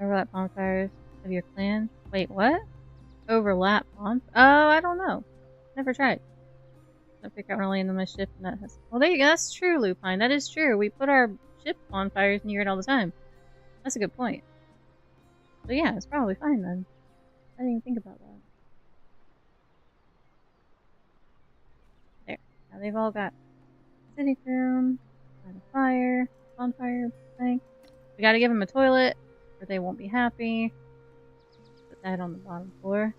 Overlap bonfires of your clan. Wait, what? Overlap bonfires? Oh, I don't know. Never tried. I pick out when I land on my ship and that has. Well, there you go. That's true, Lupine. That is true. We put our ship bonfires near it all the time. That's a good point. So yeah, it's probably fine then. I didn't even think about that. There. Now they've all got sitting room, got a fire, bonfire thing. We gotta give them a toilet, or they won't be happy. Put that on the bottom floor.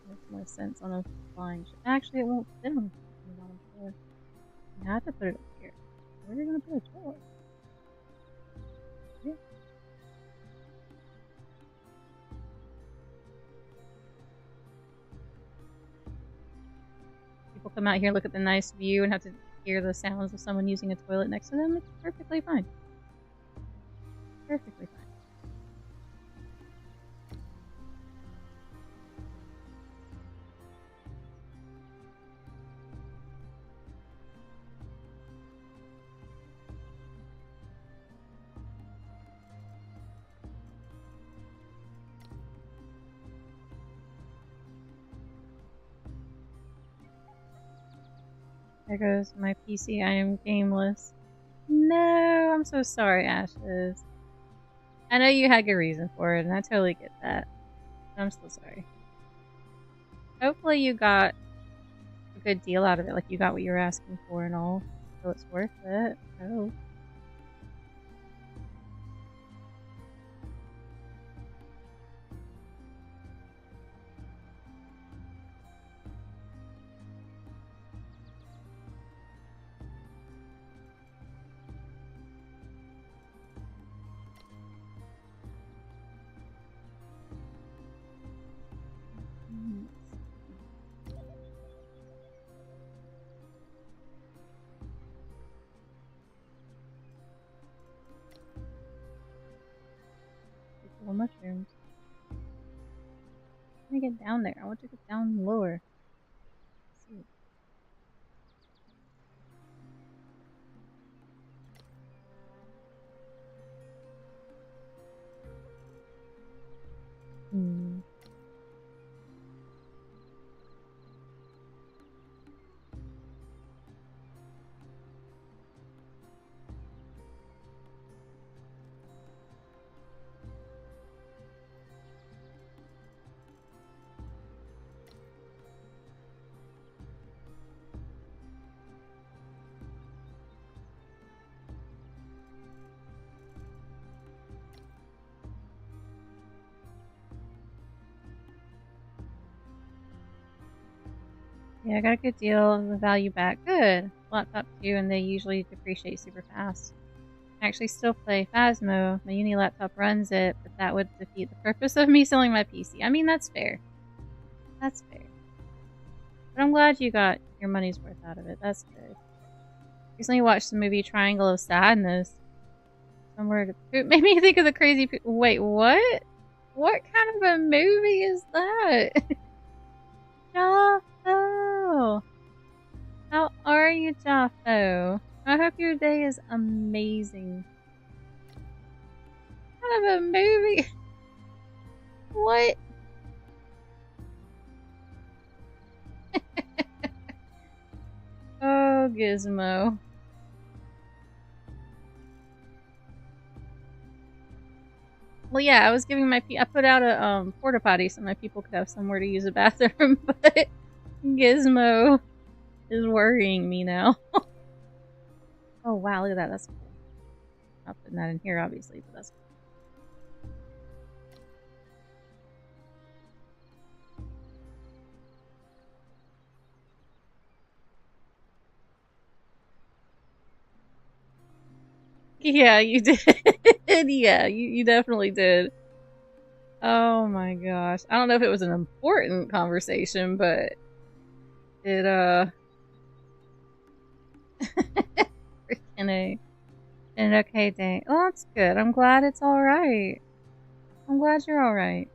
Makes more sense on a flying ship. Actually, it won't fit on the bottom floor. I have to put it up here. Where are you gonna put a toilet? Yeah. People come out here, look at the nice view, and have to hear the sounds of someone using a toilet next to them. It's perfectly fine. Perfectly fine. There goes my PC. I am gameless. No, I'm so sorry, Ashes. I know you had good reason for it, and I totally get that. I'm still sorry. Hopefully you got a good deal out of it, like you got what you were asking for and all, so it's worth it. Oh. Little mushrooms. Let me get down there. I want to get down lower. Let's see. Hmm. Yeah, I got a good deal of the value back. Good. Laptop too, and they usually depreciate super fast. I actually still play Phasmo. My uni laptop runs it, but that would defeat the purpose of me selling my PC. I mean, that's fair. That's fair. But I'm glad you got your money's worth out of it. That's good. Recently watched the movie Triangle of Sadness. Somewhere to poop. Made me think of the crazy Wait, what? What kind of a movie is that? Jaffa! How are you, Jaffa? I hope your day is amazing. What kind of a movie? What? Oh, Gizmo. Well, yeah, I was giving I put out a porta potty so my people could have somewhere to use a bathroom, but Gizmo is worrying me now. Oh wow, look at that. That's cool. Not putting that in here, obviously, but that's cool. Yeah, you did. Yeah, you definitely did. Oh my gosh. I don't know if it was an important conversation, but it, freaking A. An okay day. Oh, that's good. I'm glad it's alright. I'm glad you're alright.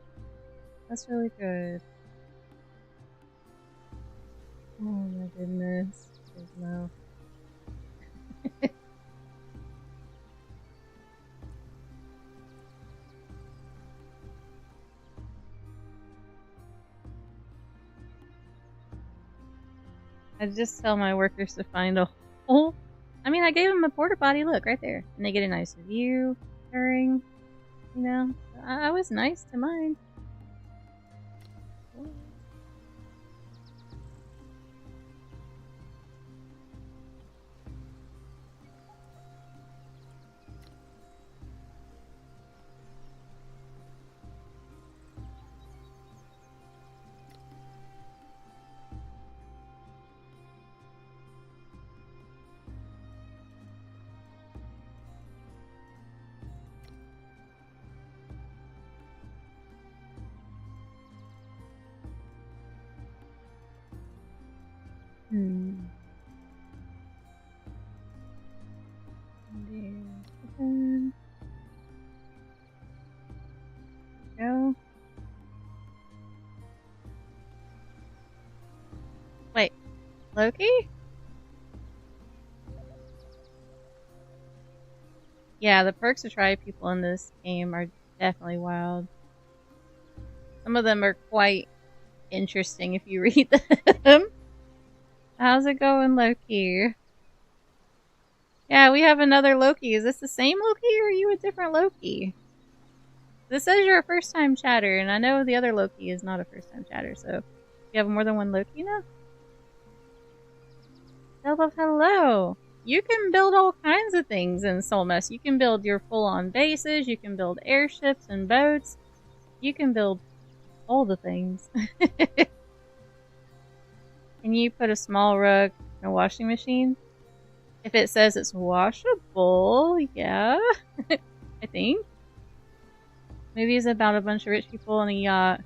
That's really good. Oh my goodness. Gizmo. I just tell my workers to find a hole. I mean, I gave them a porta potty. Look, right there. And they get a nice view during, you know. I was nice to mine. Loki? Yeah, the perks to try people in this game are definitely wild. Some of them are quite interesting if you read them. How's it going, Loki? Yeah, we have another Loki. Is this the same Loki or are you a different Loki? This says you're a first-time chatter, and I know the other Loki is not a first-time chatter, so you have more than one Loki now? Hello! You can build all kinds of things in Soul Mess. You can build your full-on bases, you can build airships and boats, you can build all the things. Can you put a small rug in a washing machine? If it says it's washable, yeah, I think. Movie is about a bunch of rich people on a yacht.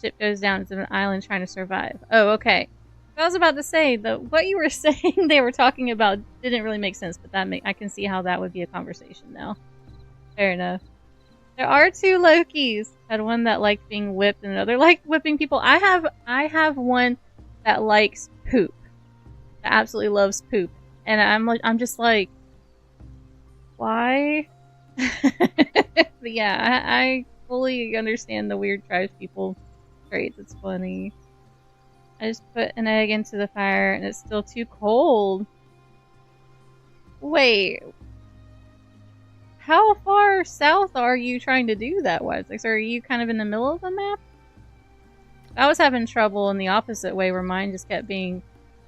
Ship goes down to an island trying to survive. Oh, okay. I was about to say that what you were saying they were talking about didn't really make sense, but I can see how that would be a conversation now. Fair enough. There are two Lokis. Had one that liked being whipped and another liked whipping people. I have one that likes poop. That absolutely loves poop. And I'm just like, why? But yeah, I fully understand the weird trash people traits. It's funny. I just put an egg into the fire and it's still too cold. Wait. How far south are you trying to do that was? Like, so are you kind of in the middle of the map? I was having trouble in the opposite way where mine just kept being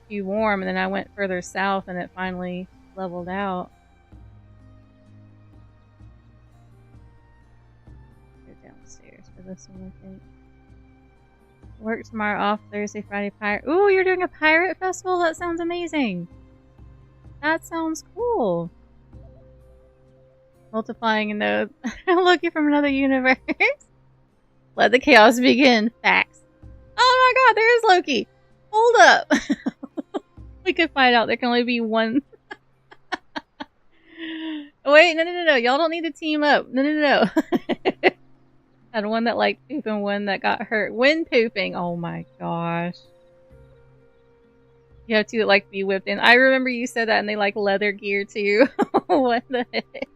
too warm and then I went further south and it finally leveled out. Go downstairs for this one, I think. Work tomorrow, off Thursday, Friday, pirate. Ooh, you're doing a pirate festival? That sounds amazing. That sounds cool. Multiplying a node. Looking from another universe. Let the chaos begin. Facts. Oh my god, there is Loki. Hold up. We could find out there can only be one. Wait, no. Y'all don't need to team up. No. Had one that liked poop and one that got hurt when pooping. Oh my gosh. You have two that like to be whipped in. I remember you said that and they like leather gear too. What the heck?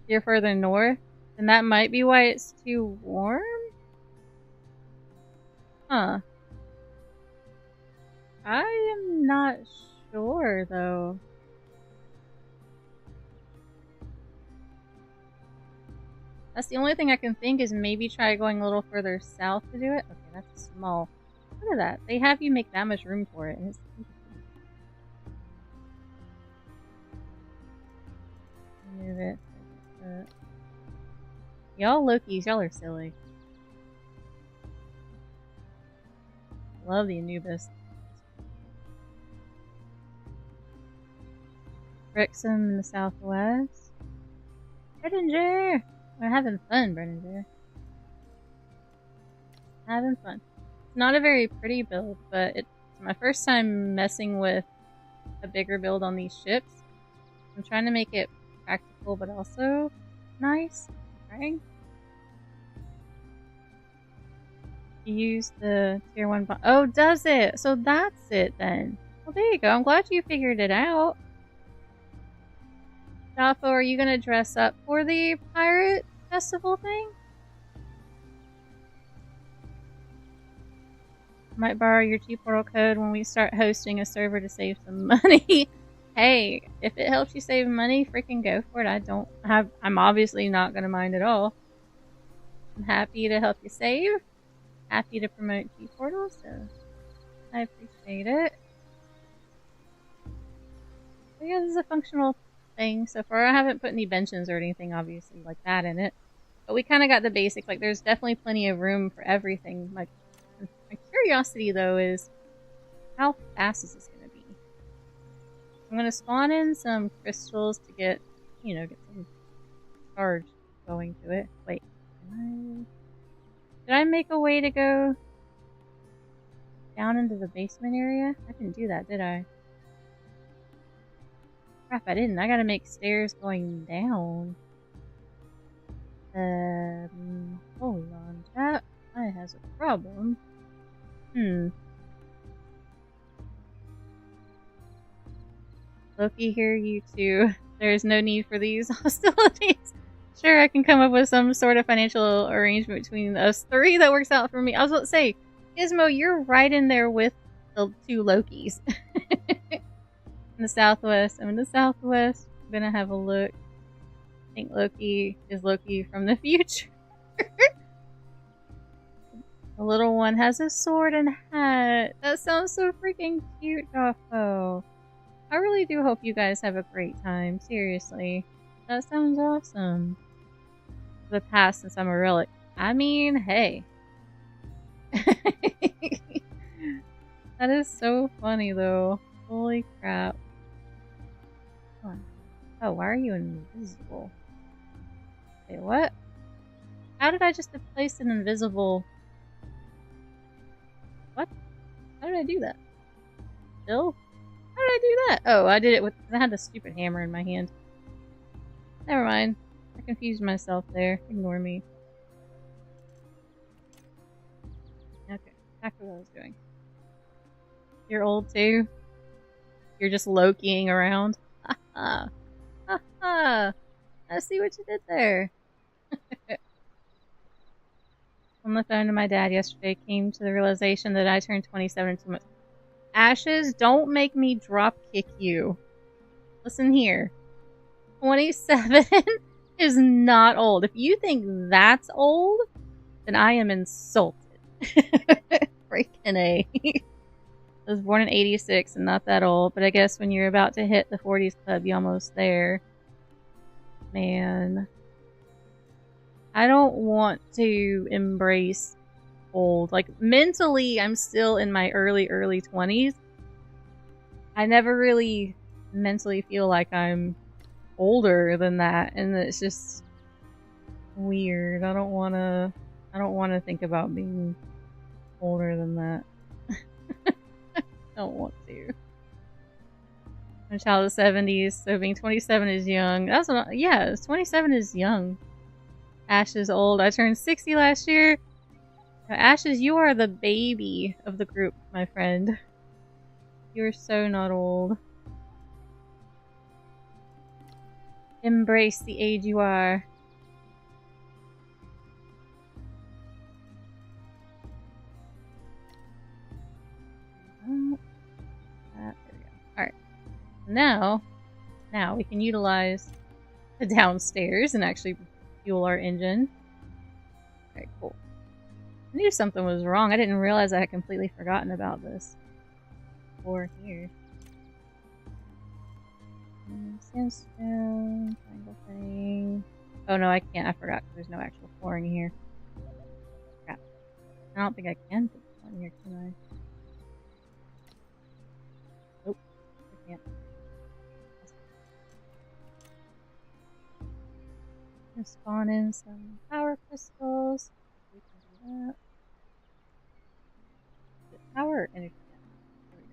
You're further north? And that might be why it's too warm? Huh. I am not sure though. That's the only thing I can think is maybe try going a little further south to do it. Okay, that's small. Look at that. They have you make that much room for it. And it's move it. Y'all Lokis, y'all are silly. Love the Anubis. Wrexham in the southwest. Brenninger! We're having fun, Brenninger. Having fun. It's not a very pretty build, but it's my first time messing with a bigger build on these ships. I'm trying to make it practical, but also nice. Right? You use the tier 1 bomb. Oh, does it? So that's it then. Well, there you go. I'm glad you figured it out. Dalfo, are you going to dress up for the pirate festival thing? Might borrow your G-Portal code when we start hosting a server to save some money. Hey, if it helps you save money, freaking go for it. I'm obviously not going to mind at all. I'm happy to help you save. Happy to promote G-Portal, so I appreciate it. But yeah, this is a functional thing so far. I haven't put any benches or anything obviously like that in it. But we kind of got the basics. Like, there's definitely plenty of room for everything. Like, my curiosity, though, is how fast is this going to be? I'm going to spawn in some crystals to get, get some charge going to it. Wait, did I make a way to go down into the basement area? I didn't do that, did I? Crap, I didn't. I gotta make stairs going down. Hold on, chat. I has a problem. Loki, hear you too. There is no need for these hostilities. Sure, I can come up with some sort of financial arrangement between us three that works out for me. I was about to say, Gizmo, you're right in there with the two Lokis. In the Southwest. I'm in the Southwest. I'm gonna have a look. I think Loki is Loki from the future. The little one has a sword and hat. That sounds so freaking cute, Joffo. I really do hope you guys have a great time. Seriously. That sounds awesome. The past since I'm a relic. I mean, hey. That is so funny, though. Holy crap. Come on. Oh, why are you invisible? Wait, what? How did I just place an invisible... What? How did I do that? Still? How did I do that? Oh, I did it with... I had the stupid hammer in my hand. Never mind. I confused myself there. Ignore me. Okay, back to what I was doing. You're old too? You're just Lokiing around? Ha ha! I see what you did there. On the phone to my dad yesterday, came to the realization that I turned 27 too much. Ashes, don't make me drop kick you. Listen here. 27 is not old. If you think that's old, then I am insulted. Freaking A. I was born in 86 and not that old, but I guess when you're about to hit the 40s club, you're almost there. Man. I don't want to embrace old. Like, mentally, I'm still in my early 20s. I never really mentally feel like I'm older than that, and it's just weird. I don't want to think about being older than that. Don't want to. I'm a child of the 70s, so being 27 is young. That's what, yeah, 27 is young. Ash is old. I turned 60 last year. Now, Ashes, you are the baby of the group, my friend. You're so not old. Embrace the age you are. There we go. Alright. Now we can utilize the downstairs and actually fuel our engine. Alright, cool. I knew something was wrong. I didn't realize I had completely forgotten about this. Or here. Sandstone, triangle thing. Oh no, I can't. I forgot. There's no actual flooring here. Crap. I don't think I can put flooring here, can I? Nope. I can't. I'm gonna spawn in some power crystals. We can do that. Is it power or energy? There we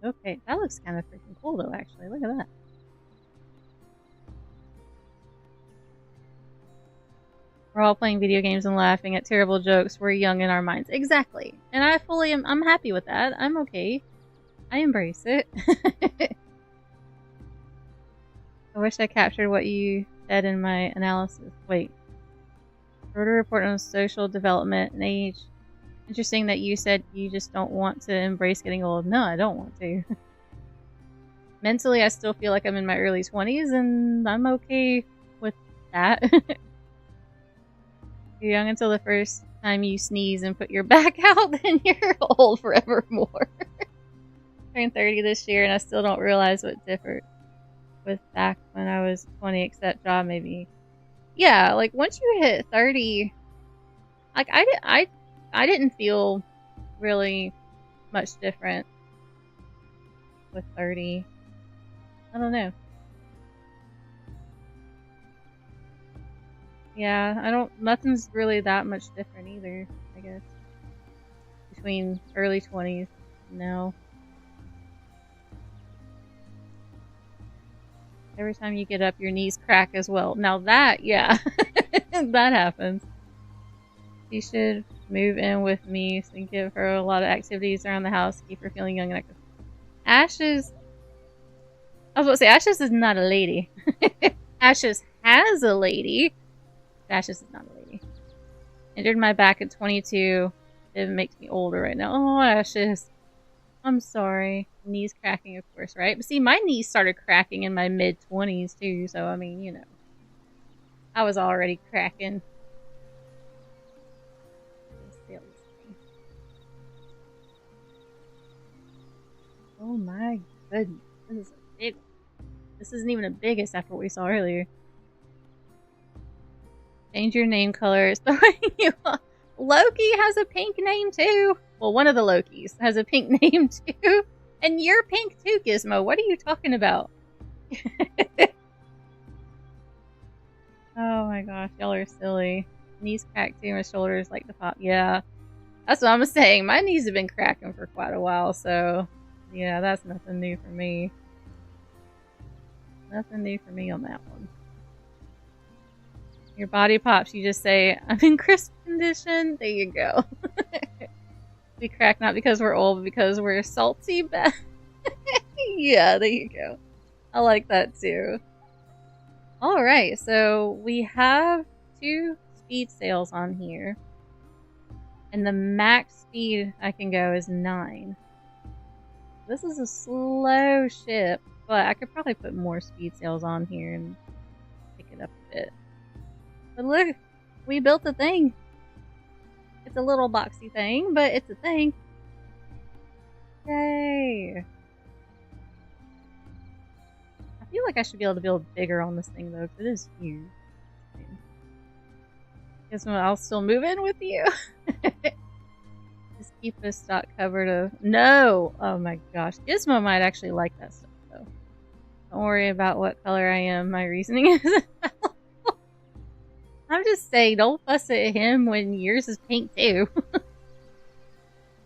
go. Okay, that looks kind of freaking cool though, actually. Look at that. We're all playing video games and laughing at terrible jokes. We're young in our minds. Exactly. And I fully am, I'm happy with that. I'm okay. I embrace it. I wish I captured what you said in my analysis. Wait. Wrote a report on social development and age. Interesting that you said you just don't want to embrace getting old. No, I don't want to. Mentally, I still feel like I'm in my early 20s, and I'm okay with that. You're young until the first time you sneeze and put your back out, then you're old forevermore. Turned 30 this year, and I still don't realize what differed with back when I was 20, except job maybe. Yeah, like once you hit 30, like I didn't feel really much different with 30. I don't know. Yeah, nothing's really that much different either, I guess. Between early 20s and now. Every time you get up, your knees crack as well. Now that, yeah. That happens. She should move in with me and give her a lot of activities around the house, keep her feeling young and active. Ashes. I was about to say, Ashes is not a lady. Ashes has a lady. Ashes is not a lady. Injured my back at 22. It makes me older right now. Oh, Ashes. I'm sorry. Knees cracking, of course, right? But see, my knees started cracking in my mid-20s, too. So, I mean, you know. I was already cracking. Oh my goodness. This is a big one. This isn't even the biggest after what we saw earlier. Change your name color. It's throwing you off. Loki has a pink name too. Well, one of the Lokis has a pink name too. And you're pink too, Gizmo. What are you talking about? Oh my gosh, y'all are silly. Knees cracked too, my shoulders like to pop. Yeah, that's what I'm saying. My knees have been cracking for quite a while, so yeah, that's nothing new for me. Nothing new for me on that one. Your body pops, you just say, I'm in crisp condition. There you go. We crack not because we're old, but because we're salty. Yeah, there you go. I like that too. Alright, so we have 2 speed sails on here. And the max speed I can go is 9. This is a slow ship, but I could probably put more speed sails on here and pick it up a bit. But look, we built a thing. It's a little boxy thing, but it's a thing. Yay! I feel like I should be able to build bigger on this thing though, because it is huge. Guess what? I'll still move in with you. Just keep this stock covered of. No! Oh my gosh. Gizmo might actually like that stuff though. Don't worry about what color I am. My reasoning is. I'm just saying, don't fuss at him when yours is pink too.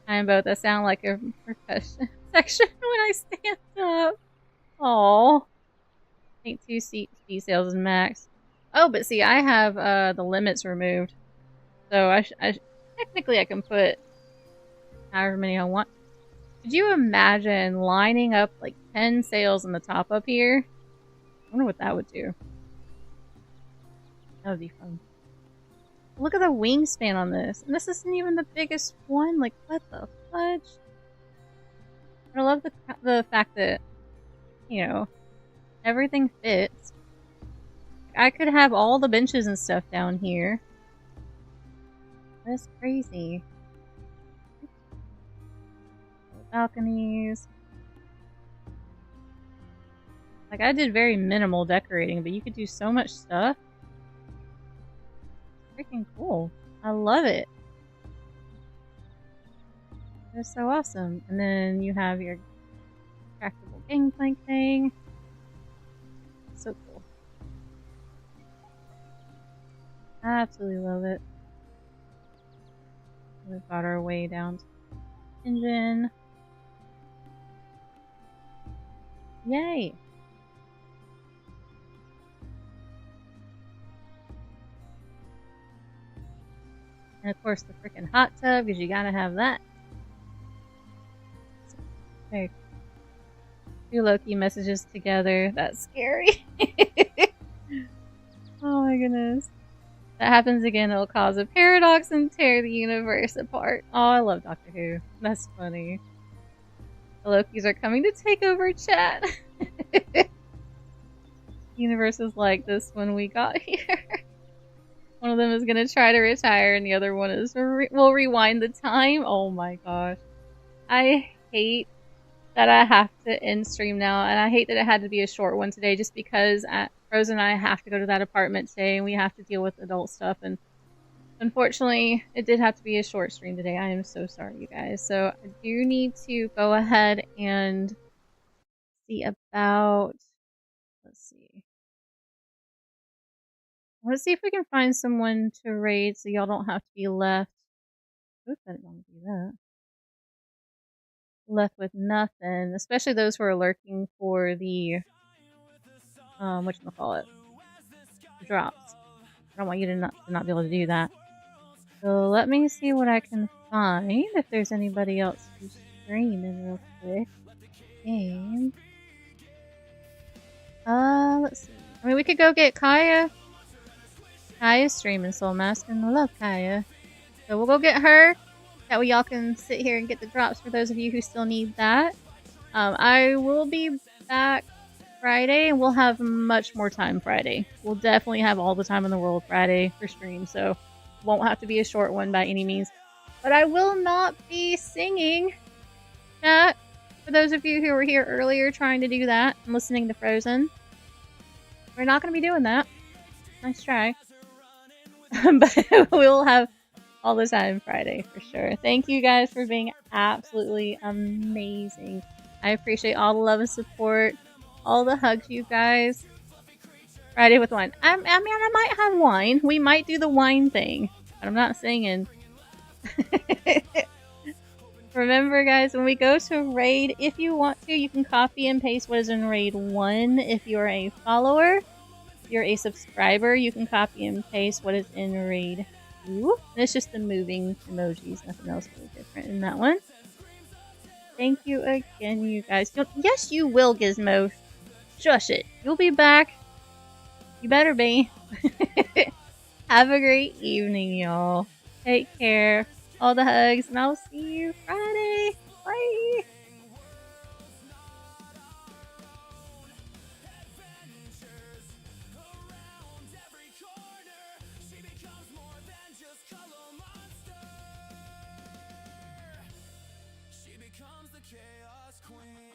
I'm both. I sound like a percussion section when I stand up. Aww. Paint 2 speed sails is max. Oh, but see, I have the limits removed. So technically I can put however many I want. Could you imagine lining up like 10 sails in the top up here? I wonder what that would do. That would be fun. Look at the wingspan on this. And this isn't even the biggest one. Like, what the fudge? I love the fact that, you know, everything fits. I could have all the benches and stuff down here. That's crazy. Balconies. Like, I did very minimal decorating, but you could do so much stuff. Freaking cool. I love it. That's so awesome. And then you have your retractable gangplank thing. So cool. I absolutely love it. We've got our way down to the engine. Yay! And of course the freaking hot tub, because you gotta have that. Okay. 2 Loki messages together. That's scary. Oh my goodness. That happens again, it'll cause a paradox and tear the universe apart. Oh, I love Doctor Who. That's funny. The Lokis are coming to take over chat. The universe is like this when we got here. One of them is gonna try to retire, and the other one is will rewind the time. Oh my gosh. I hate that I have to end stream now, and I hate that it had to be a short one today just because Rose and I have to go to that apartment today, and we have to deal with adult stuff, and unfortunately, it did have to be a short stream today. I am so sorry, you guys. So I do need to go ahead and see about... Let's see. Let's see if we can find someone to raid so y'all don't have to be left. Oops, I didn't want to do that. Left with nothing, especially those who are lurking for the whatchamacallit, drops. I don't want you to not be able to do that. So let me see what I can find, if there's anybody else who's streaming real quick. Game. Let's see. I mean, we could go get Kaya. Kaya's streaming Soul Mask, and I love Kaya. So we'll go get her. That way y'all can sit here and get the drops for those of you who still need that. I will be back Friday, and we'll have much more time Friday. We'll definitely have all the time in the world Friday for stream, so won't have to be a short one by any means. But I will not be singing. Chat, for those of you who were here earlier trying to do that and listening to Frozen, we're not going to be doing that. Nice try. But we'll have all the time Friday for sure. Thank you guys for being absolutely amazing. I appreciate all the love and support, all the hugs, you guys. Friday with wine. I mean, I might have wine. We might do the wine thing, but I'm not singing. Remember, guys, when we go to raid, if you want to, you can copy and paste what is in raid 1 if you're a follower. If you're a subscriber, you can copy and paste what is in raid 2. And it's just the moving emojis, nothing else really different in that one. Thank you again, you guys. Yes, you will, Gizmo. Shush it. You'll be back. You better be. Have a great evening, y'all. Take care. All the hugs, and I'll see you Friday. Bye. She becomes the chaos queen.